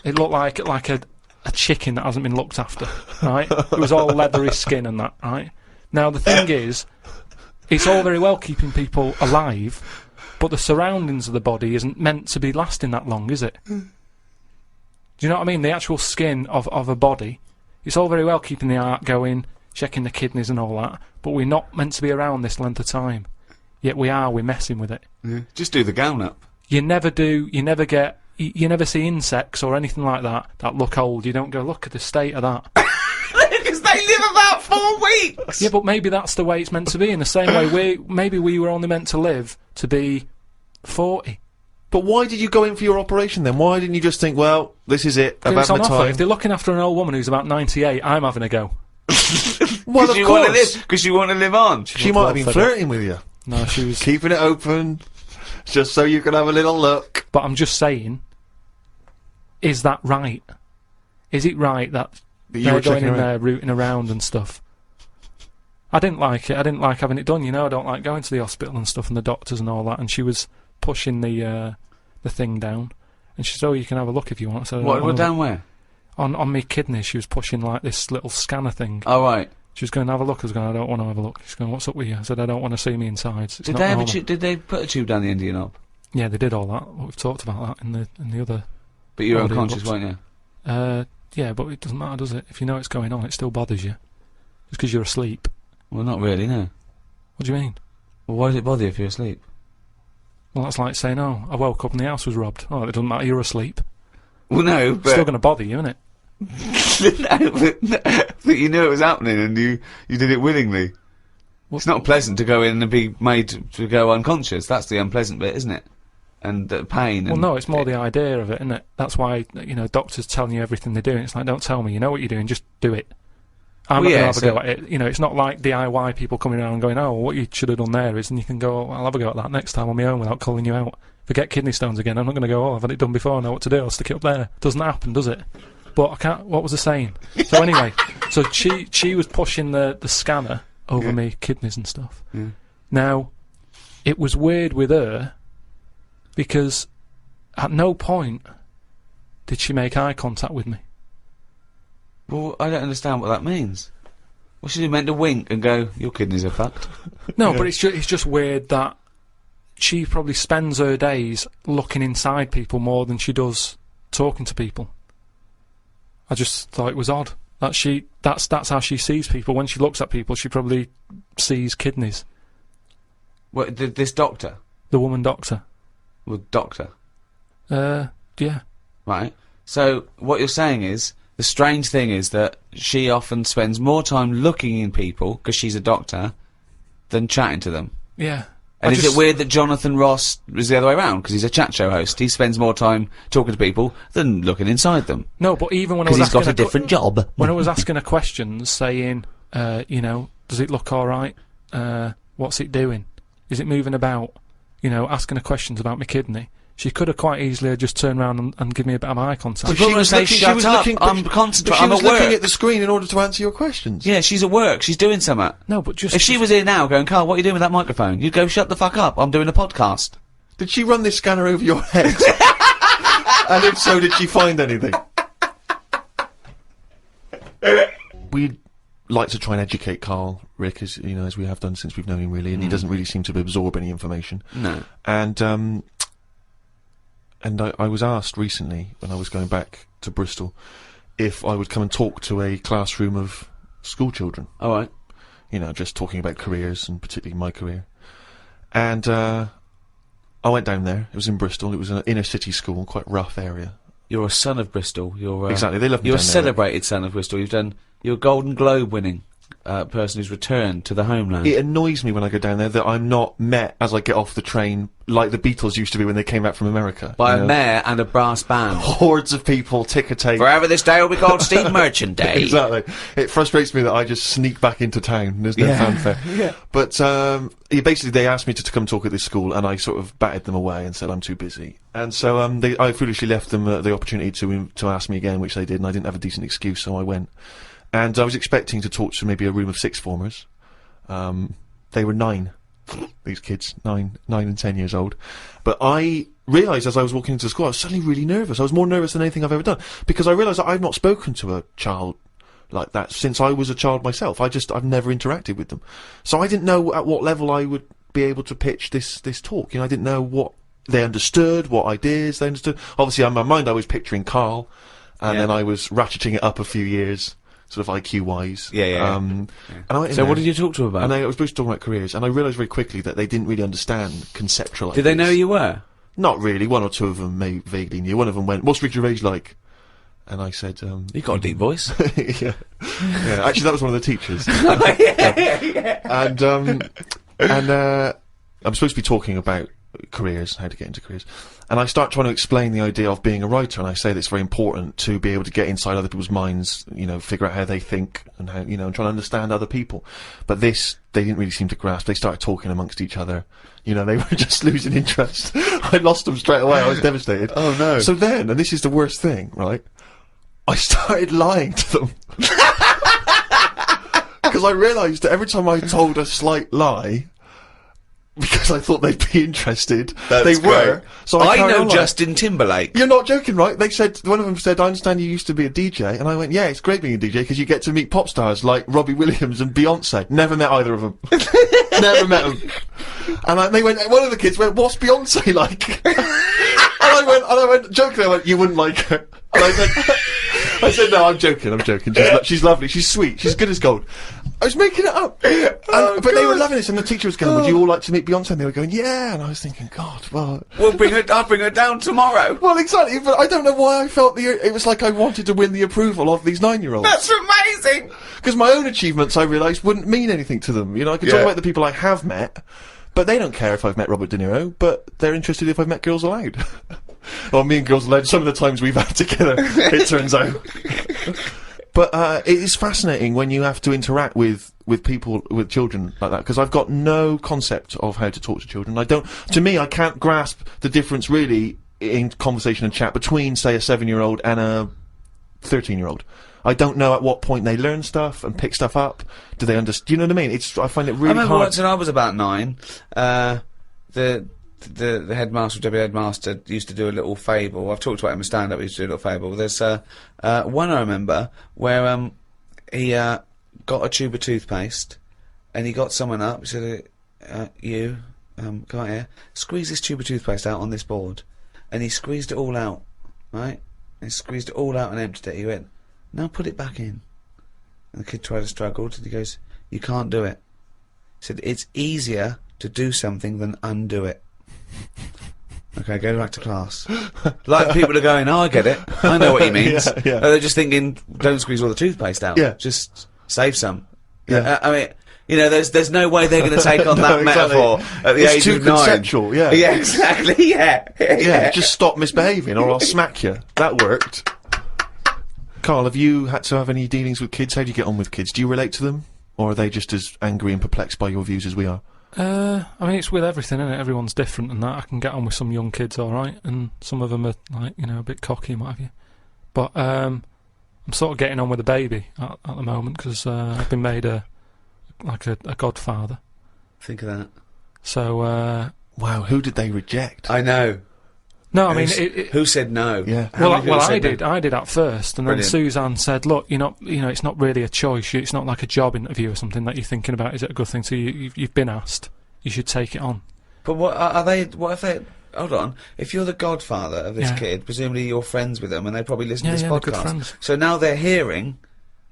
B: It looked like a chicken that hasn't been looked after, right? It was all leathery skin and that, right? Now, the thing is, it's all very well keeping people alive, but the surroundings of the body isn't meant to be lasting that long, is it? Do you know what I mean? The actual skin of a body, it's all very well keeping the heart going, checking the kidneys and all that, but we're not meant to be around this length of time. Yet we're messing with it.
F: Yeah. Just do the gown up.
B: You never do, you never get... You never see insects or anything like that look old. You don't go, look at the state of that.
F: Because they live about 4 weeks!
B: Yeah, but maybe that's the way it's meant to be. In the same way, maybe we were only meant to live to be 40.
G: But why did you go in for your operation then? Why didn't you just think, well, this is it, I've had my time?
B: If they're looking after an old woman who's about 98, I'm having a go.
G: Well, of course.
F: Because you want to live on.
G: She might have been flirting with you.
B: No, she was...
G: Keeping it open, just so you can have a little look.
B: But I'm just saying... Is that right? Is it right that they're going in there rooting around and stuff? I didn't like it. I didn't like having it done. You know, I don't like going to the hospital and stuff and the doctors and all that. And she was pushing the thing down, and she said, "Oh, you can have a look if you want." So
F: what down where?
B: On me kidneys. She was pushing like this little scanner thing.
F: Oh right.
B: She was going to have a look. I was going, "I don't want to have a look." She's going, "What's up with you?" I said, "I don't want to see me insides."
F: Did they have did they put a tube down the end of your knob?
B: Yeah, they did all that. We've talked about that in the other.
F: But you're unconscious, weren't you?
B: Yeah, but it doesn't matter, does it? If you know it's going on, it still bothers you. Just because you're asleep.
F: Well, not really, no.
B: What do you mean?
F: Well, why does it bother you if you're asleep?
B: Well, that's like saying, oh, I woke up and the house was robbed. Oh, it doesn't matter, you're asleep.
F: Well, no, but...
B: It's still going to bother you, isn't
F: it? but you knew it was happening and you did it willingly. It's not pleasant to go in and be made to go unconscious. That's the unpleasant bit, isn't it? And pain.
B: Well, no, it's more the idea of it, isn't it? That's why, you know, doctors telling you everything they're doing. It's like, don't tell me, you know what you're doing, just do it. I'm not going to have a go at it. You know, it's not like DIY people coming around and going, oh, well, what you should have done there is, and you can go, oh, I'll have a go at that next time on my own without calling you out. If I get kidney stones again, I'm not going to go, oh, I've had it done before, I know what to do, I'll stick it up there. Doesn't happen, does it? But I can't, what was I saying? So anyway, so she was pushing the scanner over me kidneys and stuff.
F: Yeah.
B: Now, it was weird with her, because at no point did she make eye contact with me.
F: Well, I don't understand what that means. Well, she meant to wink and go, your kidneys are fucked.
B: No, but it's just weird that she probably spends her days looking inside people more than she does talking to people. I just thought it was odd. That's how she sees people. When she looks at people, she probably sees kidneys.
F: What, this doctor?
B: The woman doctor.
F: Well, doctor?
B: Yeah.
F: Right. So, what you're saying is, the strange thing is that she often spends more time looking in people, because she's a doctor, than chatting to them.
B: Yeah.
F: And is it weird that Jonathan Ross is the other way around, because he's a chat show host? He spends more time talking to people than looking inside them.
B: No, but even when I was
F: asking... Because he's got a different job.
B: When I was asking her questions, saying, you know, does it look alright? What's it doing? Is it moving about? You know, asking her questions about my kidney. She could have quite easily just turned around and give me a bit of eye contact.
F: But she was looking, I'm concentrating.
G: She was looking at the screen in order to answer your questions.
F: Yeah, she's at work. She's doing something.
B: No, but just...
F: If she was here now going, Carl, what are you doing with that microphone? You'd go, shut the fuck up. I'm doing a podcast.
G: Did she run this scanner over your head? And if so, did she find anything? We'd like to try and educate Carl, Rick, as you know, as we have done since we've known him, really, and he doesn't really seem to absorb any information.
F: No.
G: And I was asked recently, when I was going back to Bristol, if I would come and talk to a classroom of school children.
F: All right.
G: you know, just talking about careers and particularly my career. And I went down there. It was in Bristol. It was an inner city school, quite rough area.
F: You're a son of Bristol. You're
G: Exactly, they love me
F: You're a
G: down there.
F: celebrated son of Bristol. You're a Golden Globe winning person who's returned to the homeland.
G: It annoys me when I go down there that I'm not met as I get off the train like the Beatles used to be when they came back from America.
F: By
G: you
F: a
G: know?
F: mayor and a brass band.
G: Hordes of people, ticker tape.
F: Forever this day will be called Steve Merchant Day.
G: Exactly. It frustrates me that I just sneak back into town. And there's no fanfare.
F: Yeah.
G: But basically, they asked me to come talk at this school, and I sort of batted them away and said I'm too busy. And so I foolishly left them the opportunity to ask me again, which they did, and I didn't have a decent excuse, so I went. And I was expecting to talk to maybe a room of sixth formers. They were 9. These kids, 9 and 10 years old. But I realised as I was walking into school, I was suddenly really nervous. I was more nervous than anything I've ever done. Because I realised that I've not spoken to a child like that since I was a child myself. I've never interacted with them. So I didn't know at what level I would be able to pitch this talk. You know, I didn't know what they understood, what ideas they understood. Obviously, in my mind, I was picturing Carl, and then I was ratcheting it up a few years, sort of IQ-wise. And I went in
F: So
G: there,
F: what did you talk to them about?
G: and I was supposed to talk about careers, and I realised very quickly that they didn't really understand conceptual
F: Did they know
G: ideas.
F: who you were?
G: Not really. One or two of them may vaguely knew. One of them went, "What's Ricky Gervais like?" And I said,
F: You got a deep voice.
G: yeah. Actually, that was one of the teachers. And I'm supposed to be talking about careers, how to get into careers. And I start trying to explain the idea of being a writer, and I say that it's very important to be able to get inside other people's minds, you know, figure out how they think, and how, you know, and try to understand other people. But this, they didn't really seem to grasp. They started talking amongst each other. You know, they were just losing interest. I lost them straight away. I was devastated.
A: Oh, no.
G: So then, and this is the worst thing, right? I started lying to them. Because I realised that every time I told a slight lie, because I thought they'd be interested, they were. So
F: I
G: carried
F: know
G: on lying.
F: Justin Timberlake.
G: You're not joking, right? They said, one of them said, "I understand you used to be a DJ," and I went, "Yeah, it's great being a DJ because you get to meet pop stars like Robbie Williams and Beyonce." Never met either of them. Never met them. And they went, one of the kids went, "What's Beyonce like?" and I went, jokingly, I went, "You wouldn't like her." And I said, "No, I'm joking. She's lovely. She's sweet. She's good as gold." I was making it up. But they were loving this, and the teacher was going, "Would you all like to meet Beyonce?" And they were going, "Yeah." And I was thinking, God, well...
F: I'll bring her down tomorrow.
G: Well, exactly, but I don't know why I felt it was like I wanted to win the approval of these 9-year-olds.
F: That's amazing.
G: Because my own achievements, I realised, wouldn't mean anything to them. You know, I can talk about the people I have met, but they don't care if I've met Robert De Niro, but they're interested if I've met Girls Aloud. Or me and Girls Aloud, some of the times we've had together, it turns out. But it is fascinating when you have to interact with people, with children like that, because I've got no concept of how to talk to children. To me, I can't grasp the difference really in conversation and chat between, say, a 7-year-old and a 13-year-old. I don't know at what point they learn stuff and pick stuff up. Do they understand? Do you know what I mean? I find it really
F: I remember
G: hard.
F: once when I was about 9, the headmaster, deputy headmaster, used to do a little fable. I've talked about him in stand-up. He used to do a little fable. There's one I remember where he got a tube of toothpaste, and he got someone up. He said, "You, come out here. Squeeze this tube of toothpaste out on this board," and he squeezed it all out, right? And he squeezed it all out and emptied it. He went, "Now put it back in." And the kid tried to struggle, and he goes, "You can't do it." He said, "It's easier to do something than undo it." Okay, go back to class. Like, people are going, "Oh, I get it. I know what he means."
G: Yeah.
F: They're just thinking, don't squeeze all the toothpaste out.
G: Yeah.
F: Just save some.
G: Yeah.
F: I mean, you know, there's no way they're going to take on
G: No,
F: that
G: exactly.
F: metaphor at the
G: It's
F: age
G: too
F: of 9.
G: conceptual, yeah.
F: Yeah, exactly, yeah.
G: Yeah, just stop misbehaving or I'll smack you. That worked. Carl, have you had to have any dealings with kids? How do you get on with kids? Do you relate to them? Or are they just as angry and perplexed by your views as we are?
B: I mean, it's with everything, isn't it? Everyone's different and that. I can get on with some young kids alright, and some of them are, like, you know, a bit cocky and what have you. But, I'm sort of getting on with the baby at the moment, because, I've been made a godfather.
F: Think of that.
B: So,
G: Wow, who did they reject?
F: I know.
B: no, I mean,
F: Who said no?
G: Yeah.
F: How
B: well,
F: many people
B: I
F: said no?
B: did. I did at first, and
F: Brilliant.
B: then Suzanne said, "Look, you know, it's not really a choice. It's not like a job interview or something that you're thinking about. Is it a good thing? So you've been asked. You should take it on."
F: But what are they? What if they? Hold on. If you're the godfather of this
B: Yeah.
F: kid, presumably you're friends with them, and they probably listen
B: Yeah,
F: to this
B: yeah, they're good
F: podcast.
B: friends.
F: So now they're hearing,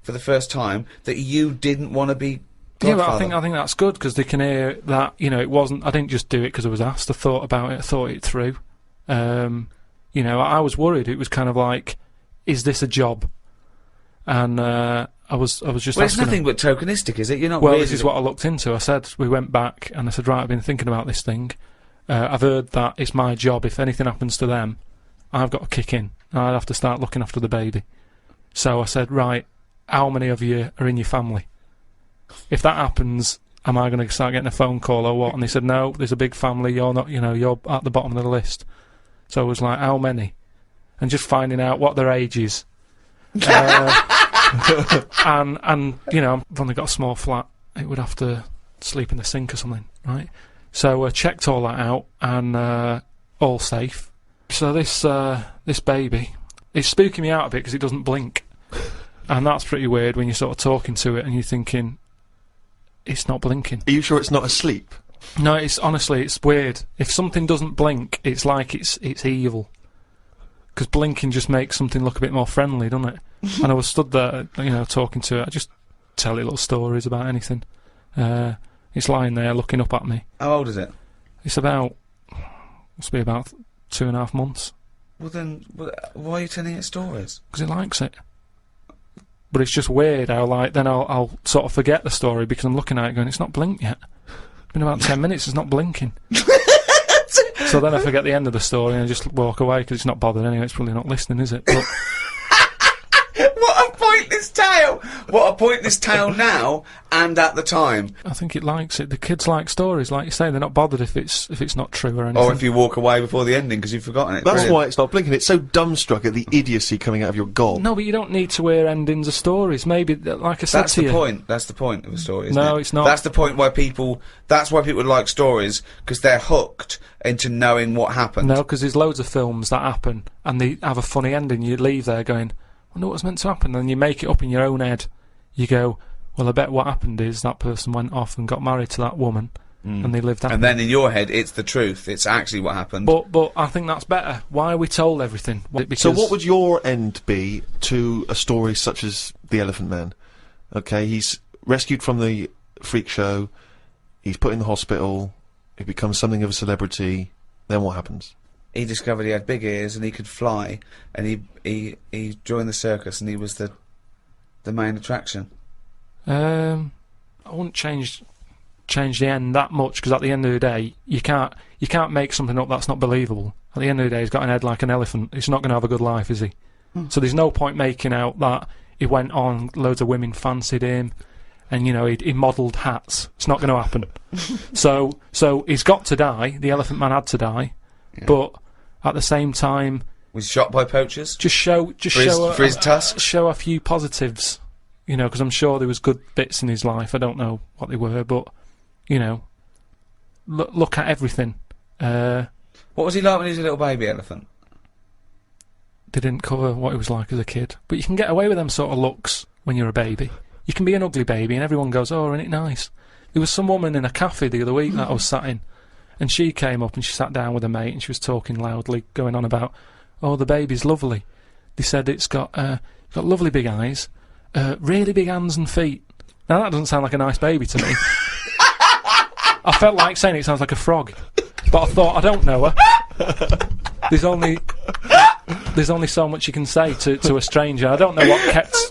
F: for the first time, that you didn't want to be
B: Yeah, but
A: Godfather.
B: I think that's good because they can hear that, you know, it wasn't, I didn't just do it because I was asked, I thought about it, I thought it through. You know, I was worried, it was kind of like, is this a job? And, I was just
F: Well, it's
B: asking
F: nothing
B: them,
F: but tokenistic, is it? You're not
B: well,
F: really...
B: this is what I looked into. I said, we went back and I said, right, I've been thinking about this thing. I've heard that it's my job, if anything happens to them, I've got to kick in. I'd have to start looking after the baby. So I said, right, how many of you are in your family? If that happens, am I going to start getting a phone call or what? And they said, no, there's a big family, you're not, you know, you're at the bottom of the list. So I was like, how many? And just finding out what their age is. And, you know, I've only got a small flat. It would have to sleep in the sink or something, right? So I checked all that out, and all safe. So this baby, it's spooking me out a bit because it doesn't blink. And that's pretty weird when you're sort of talking to it and you're thinking, it's not blinking.
G: Are you sure it's not asleep?
B: No, it's honestly, it's weird. If something doesn't blink, it's like it's evil. Because blinking just makes something look a bit more friendly, doesn't it? And I was stood there, you know, talking to it. I just tell it little stories about anything. It's lying there looking up at me.
F: How old is it?
B: It's must be about 2.5 months.
F: Well then, why are you telling it stories?
B: Because it likes it. But it's just weird how, like, then I'll sort of forget the story because I'm looking at it going, it's not blinked yet. It's been about 10 minutes, it's not blinking. So then I forget the end of the story and I just walk away because it's not bothered anyway, it's probably not listening, is it? But
F: What a pointless tale! What a pointless tale now and at the time.
B: I think it likes it. The kids like stories, like you say, they're not bothered if it's not true or anything.
F: Or if you walk away before the ending because you've forgotten it.
G: That's
F: Brilliant.
G: why it's not blinking. It's so dumbstruck at the idiocy coming out of your gob.
B: No, but you don't need to hear endings of stories. Maybe, like I said
F: That's
B: to
F: the
B: you.
F: point. That's the point of a story, isn't it?
B: No, it's not.
F: That's the point why people... That's why people like stories, because they're hooked into knowing what happened.
B: No, because there's loads of films that happen and they have a funny ending. You leave there going, I wonder what's meant to happen. And you make it up in your own head. You go, well, I bet what happened is that person went off and got married to that woman and they lived happily.
F: And then in your head, it's the truth. It's actually what happened.
B: But I think that's better. Why are we told everything? Because
G: So what would your end be to a story such as The Elephant Man? Okay, he's rescued from the freak show, he's put in the hospital, he becomes something of a celebrity, then what happens?
F: He discovered he had big ears and he could fly, and he joined the circus and he was the main attraction.
B: I wouldn't change the end that much because at the end of the day, you can't make something up that's not believable. At the end of the day, he's got an head like an elephant. He's not going to have a good life, is he? So there's no point making out that he went on, loads of women fancied him, and you know he modelled hats. It's not going to happen. So he's got to die. The Elephant Man had to die, but at the same time,
F: Was shot by poachers?
B: show
F: for his tusks?
B: show a few positives, you know, because I'm sure there was good bits in his life. I don't know what they were, but you know, look at everything.
F: What was he like when he was a little baby elephant?
B: They didn't cover what he was like as a kid, but you can get away with them sort of looks when you're a baby. You can be an ugly baby, and everyone goes, "Oh, isn't it nice?" There was some woman in a cafe the other week that I was sat in, and she came up and she sat down with her mate, and she was talking loudly, going on about, "Oh, the baby's lovely." They said it's got lovely big eyes, really big hands and feet. Now that doesn't sound like a nice baby to me. I felt like saying it sounds like a frog, but I thought I don't know her. There's only so much you can say to a stranger. I don't know what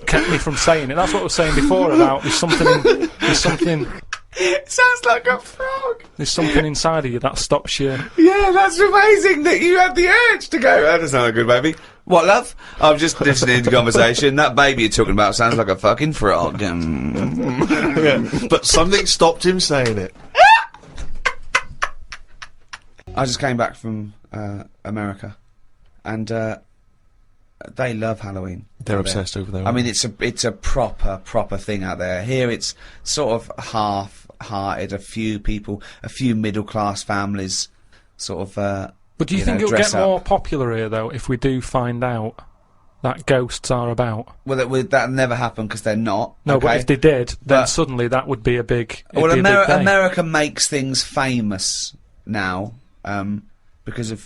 B: kept me from saying it. That's what I was saying before about there's something.
F: It sounds like a frog.
B: There's something inside of you that stops you.
F: Yeah, that's amazing that you had the urge to go, that doesn't sound like a good baby. What, love? I'm just listening to conversation. That baby you're talking about sounds like a fucking frog.
G: Yeah, but something stopped him saying it.
F: I just came back from America, and they love Halloween.
G: They're
F: out there.
G: obsessed over there.
F: I mean, it's a proper thing out there. Here, it's sort of half-hearted. A few middle-class families, sort of.
B: But do you think it'll get more popular here though if we do find out that ghosts are about?
F: Well, that'll never happen because they're not.
B: No,
F: okay?
B: but if they did, then
F: But-
B: suddenly that would be a big.
F: Well,
B: it'd be a big day.
F: America makes things famous now, because of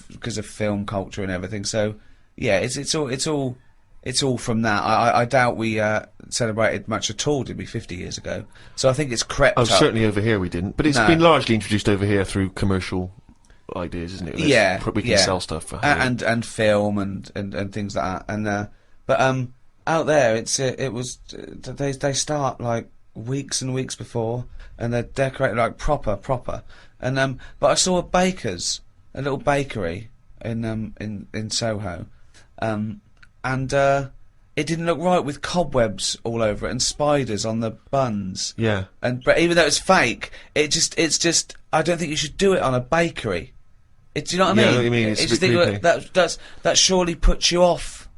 F: film culture and everything. So yeah, it's all
A: it's all from that. I doubt we celebrated much at all, did we, 50 years ago? So I think it's crept
G: Oh,
A: up.
G: certainly over here we didn't. But it's
A: No.
G: been largely introduced over here through commercial ideas, isn't it?
A: Yeah,
G: We can
A: yeah.
G: sell stuff for
A: and film and things like that. And but out there it was they start like weeks and weeks before, and they're decorated like proper. And but I saw a little bakery in Soho, and it didn't look right with cobwebs all over it and spiders on the buns.
G: Yeah.
A: But even though it's fake, it's just I don't think you should do it on a bakery. Do you know what I mean?
G: I know what you mean, it's a
A: just
G: bit
A: think
G: creepy.
A: that surely puts you off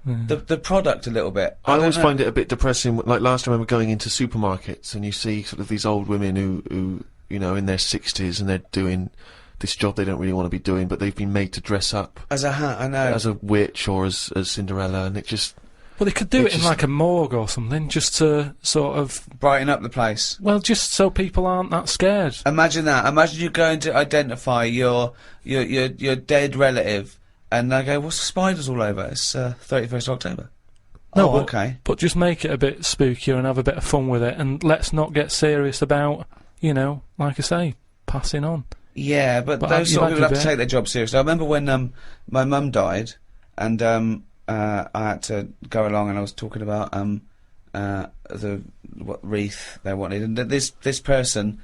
A: the product a little bit.
G: I always
A: don't know.
G: find it a bit depressing. Like last time I remember going into supermarkets and you see sort of these old women who you know, in their 60s, and they're doing this job they don't really want to be doing, but they've been made to dress up
A: As a hat, I know.
G: as a witch or as Cinderella, and it just...
B: Well, they could do it in
G: just-
B: like a morgue or something, just to sort of,
A: Brighten up the place.
B: well, just so people aren't that scared.
A: Imagine that. Imagine you going to identify your dead relative, and they go, "What's the spiders all over?" It's 31st October.
B: No,
A: Oh,
B: but,
A: okay.
B: But just make it a bit spookier and have a bit of fun with it, and let's not get serious about, you know, like I say, passing on.
A: Yeah, but
B: But
A: those
B: you've
A: sort of
B: had
A: people
B: your
A: have to
B: bit.
A: take their job seriously. I remember when my mum died, and I had to go along, and I was talking about what wreath they wanted, and this person,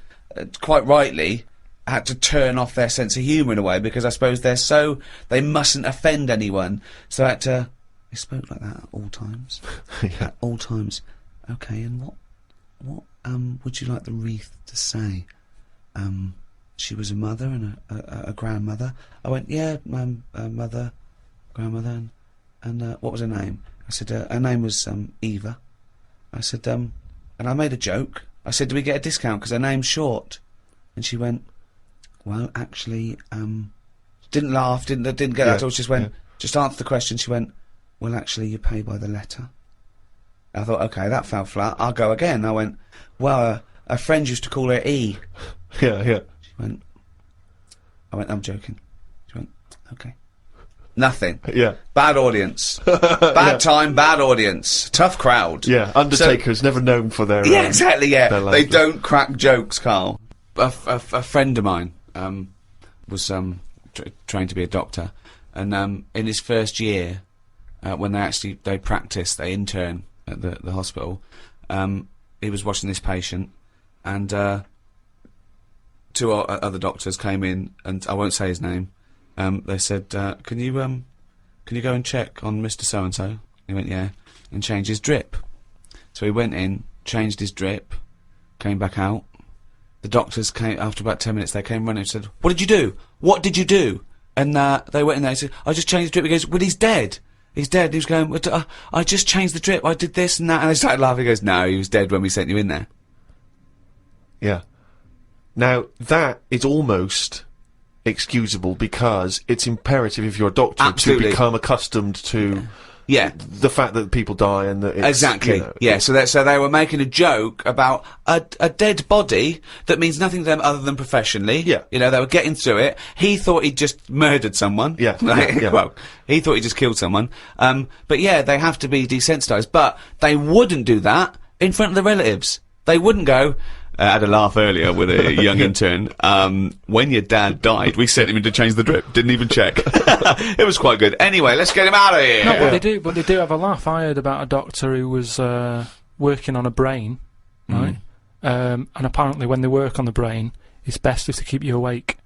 A: quite rightly, had to turn off their sense of humour in a way, because I suppose they mustn't offend anyone, so I had to. They spoke like that at all times.
G: Yeah.
A: At all times. Okay, and what would you like the wreath to say? She was a mother and a grandmother. I went, yeah, mother, grandmother, and what was her name? I said, her name was Eva. I said, and I made a joke. I said, do we get a discount because her name's short? And she went, well, actually, didn't laugh, didn't get that at all. She just went, just answer the question. She went, well, actually, you pay by the letter. I thought, okay, that fell flat. I'll go again. I went, well, a friend used to call her E.
G: Yeah.
A: She went, I'm joking. She went, okay. Nothing.
G: Yeah.
A: Bad audience. Bad time, bad audience. Tough crowd.
G: Yeah, Undertaker's never known for their...
A: Yeah, exactly, yeah.
G: their
A: They
G: laughter.
A: don't crack jokes, Carl. A friend of mine was trained to be a doctor, and in his first year, when they practice, they intern at the hospital, he was watching this patient, and two other doctors came in, and I won't say his name. They said, can you go and check on Mr. So-and-so? He went, yeah, and change his drip. So he went in, changed his drip, came back out. The doctors came, after about 10 minutes, they came running and said, what did you do? What did you do? And they went in there and said, I just changed the drip. He goes, well, he's dead. He's dead. He was going, I just changed the drip. I did this and that. And they started laughing. He goes, no, he was dead when we sent you in there.
G: Yeah. Now, that is almost excusable because it's imperative if you're a doctor
A: Absolutely.
G: to become accustomed to
A: Yeah.
G: the fact that people die and that it's...
A: Exactly.
G: you know,
A: Yeah. So they were making a joke about a dead body that means nothing to them other than professionally.
G: Yeah.
A: You know, they were getting through it. He thought he'd just murdered someone.
G: Yeah,
A: Like,
G: yeah.
A: Well, he thought he just killed someone. But yeah, they have to be desensitized. But they wouldn't do that in front of the relatives. They wouldn't go. I had a laugh earlier with a young intern. When your dad died, we sent him in to change the drip. Didn't even check. It was quite good. Anyway, let's get him out of here.
B: No, but they do have a laugh. I heard about a doctor who was working on a brain, right? And apparently, when they work on the brain, it's best if they keep you awake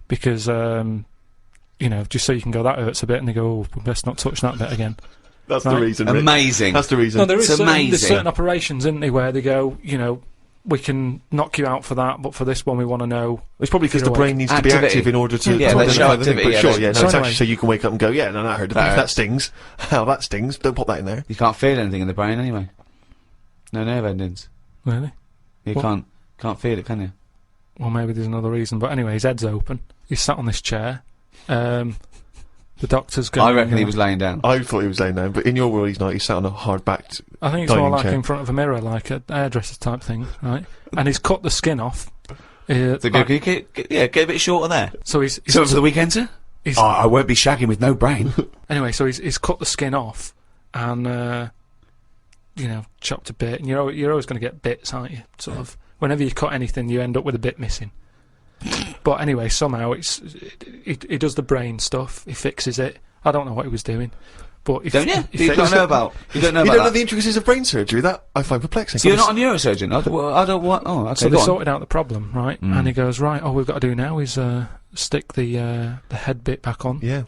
B: because you know, just so you can go, that hurts a bit, and they go, oh, let's not touch that bit again.
G: That's
B: Right.
G: the reason. Rick.
A: Amazing.
G: That's the reason.
B: No, there is
A: It's
B: there's
A: amazing.
B: certain operations, isn't there, where they go, you know, we can knock you out for that, but for this one, we want to know.
G: It's probably because
B: You're
G: the brain needs to be
A: Activity.
G: active in order to
A: Yeah,
G: to
A: they show
G: identify the thing.
A: activity,
G: But
A: yeah,
G: sure,
A: they-
G: yeah, no,
B: So
G: it's
B: anyway-
G: actually so you can wake up and go, yeah, no, that hurt. That stings. Hell, that stings. Don't pop that in there.
A: You can't feel anything in the brain anyway. No nerve endings.
B: Really?
A: You
B: What?
A: can't feel it, can you?
B: Well, maybe there's another reason. But anyway, his head's open. He's sat on this chair. The doctor's going.
A: I reckon he was laying down.
G: I thought he was laying down, but in your world he's not. He's sat on a hard-backed...
B: I think it's more
G: dining
B: like
G: chair.
B: in front of a mirror, like a hairdresser type thing, right? And he's cut the skin off.
A: So
B: Like-
A: get a bit shorter there.
B: so he's
A: So for the weekend, sir?
B: he's-
A: Oh, I won't be shagging with no brain.
B: anyway, so he's cut the skin off, and, you know, chopped a bit, and you're always going to get bits, aren't you? Sort of, whenever you cut anything, you end up with a bit missing. But anyway, somehow he does the brain stuff, he fixes it. I don't know what he was doing. But
F: Don't you? You don't know about. You don't know
G: You
F: about
G: don't know
F: that.
G: the intricacies of brain surgery? That I find perplexing.
F: You're not a neurosurgeon. I don't want. Oh, okay.
B: So
F: go
B: they
F: on.
B: sorted out the problem, right? And he goes, right, all we've got to do now is stick the head bit back on.
G: Yeah.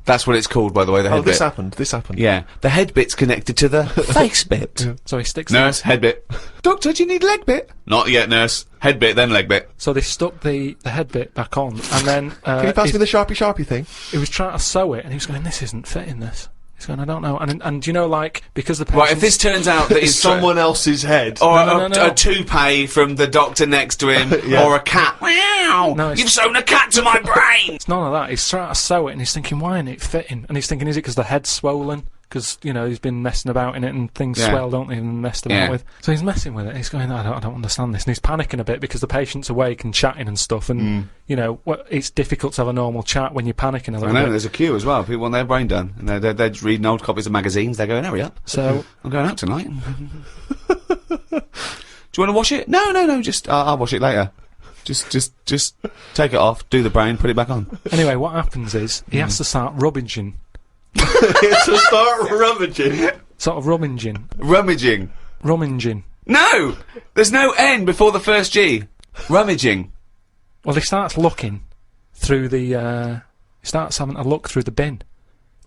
F: That's what it's called, by the way. The head
G: Oh, this
F: bit.
G: happened. This happened.
F: Yeah, the head bit's connected to the face bit.
B: So he sticks.
F: Nurse, head bit. Doctor, do you need leg bit? Not yet, nurse. Head bit, then leg bit.
B: So they stuck the head bit back on, and then
G: Can you pass me the sharpie thing?
B: he was trying to sew it, and he was going, "This isn't fitting. This." He's going, "I don't know." And you know, like because the
F: Right, if this turns out that it's
G: Someone else's head.
F: or
B: No.
F: a toupee from the doctor next to him,
G: Yeah.
F: or a cat. Wow!
B: No, it's-
F: You've sewn a cat to my brain!
B: it's none of that. He's trying to sew it, and he's thinking, "Why isn't it fitting?" And he's thinking, "Is it because the head's swollen?" Because you know he's been messing about in it, and things
F: Yeah.
B: swell, don't they? And messed about
F: Yeah.
B: with. So he's messing with it. He's going, I don't understand this, and he's panicking a bit because the patient's awake and chatting and stuff, and you know, it's difficult to have a normal chat when you're panicking a
F: I
B: little
F: know,
B: bit.
F: there's a queue as well. People want their brain done. And they're just reading old copies of magazines. They're going, hurry up.
B: So
F: I'm going out tonight. Do you want to wash it? No, just, I'll wash it later. Just take it off, do the brain, put it back on.
B: anyway, what happens is he has to start rummaging,
G: To start rummaging.
B: sort of rummaging.
F: Rummaging. No! There's no N before the first G. Rummaging.
B: Well, he starts looking through the. He starts having a look through the bin.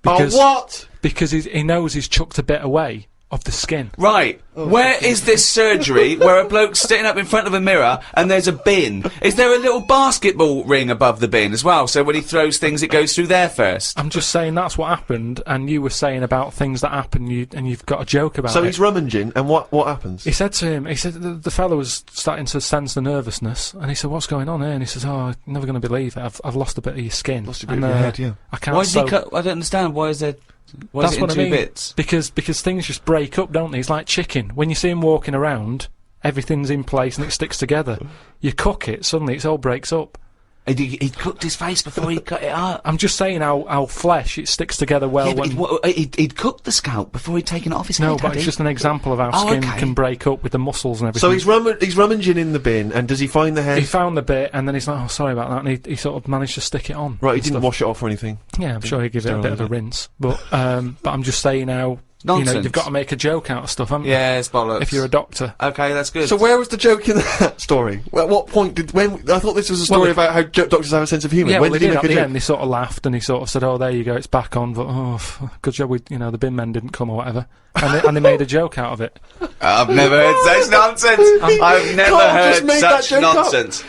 B: Because,
G: What?
B: Because he knows he's chucked a bit away of the skin.
F: Right. Where is this surgery where a bloke's sitting up in front of a mirror and there's a bin? Is there a little basketball ring above the bin as well? So when he throws things, it goes through there first?
B: I'm just saying that's what happened, and you were saying about things that happen, and you've got a joke about
G: So
B: it.
G: he's rummaging, and what happens?
B: He said to him, he said the fellow was starting to sense the nervousness, and he said, "What's going on here?" And he says, "Oh, I'm never going to believe it. I've lost a bit of your skin.
G: Lost a bit
B: and,
G: of your head, yeah.
B: I can't."
F: Why did he
B: sew."
F: cut? I don't understand. Why is there? Why
B: That's
F: is it in
B: what I
F: two
B: mean.
F: bits?
B: Because things just break up, don't they? It's like chicken. When you see him walking around, everything's in place and it sticks together. You cook it, suddenly it all breaks up.
F: He cooked his face before he cut it up.
B: I'm just saying how flesh, it sticks together well
F: Yeah,
B: when...
F: but he'd cooked the scalp before he'd taken it off his
B: No,
F: head.
B: but
F: had
B: it's
F: he?
B: just an example of how
F: Oh,
B: skin
F: okay.
B: can break up with the muscles and everything.
G: So he's rummaging in the bin, and does he find the head?
B: He found the bit, and then he's like, "Oh, sorry about that," and he sort of managed to stick it on.
G: Right, he
B: and
G: didn't
B: stuff.
G: wash it off or anything.
B: Yeah, I'm sure he'd give it a bit of a rinse. But I'm just saying how, you know,
F: Nonsense.
B: you've got to make a joke out of stuff, haven't you?
F: Yeah, it's bollocks.
B: If you're a doctor.
F: Okay, that's good.
G: So where was the joke in that story? At what point I thought this was a story
B: Well,
G: about how doctors have a sense of humour.
B: Yeah,
G: When
B: well,
G: did he
B: at
G: make a
B: the
G: joke?
B: end, he sort of laughed, and he sort of said, "Oh, there you go, it's back on, but, good job you know, the bin men didn't come or whatever." And they made a joke out of it.
F: I've never heard such nonsense. I've never
G: Carl just
F: heard
G: made that
F: such
G: joke up.
F: nonsense.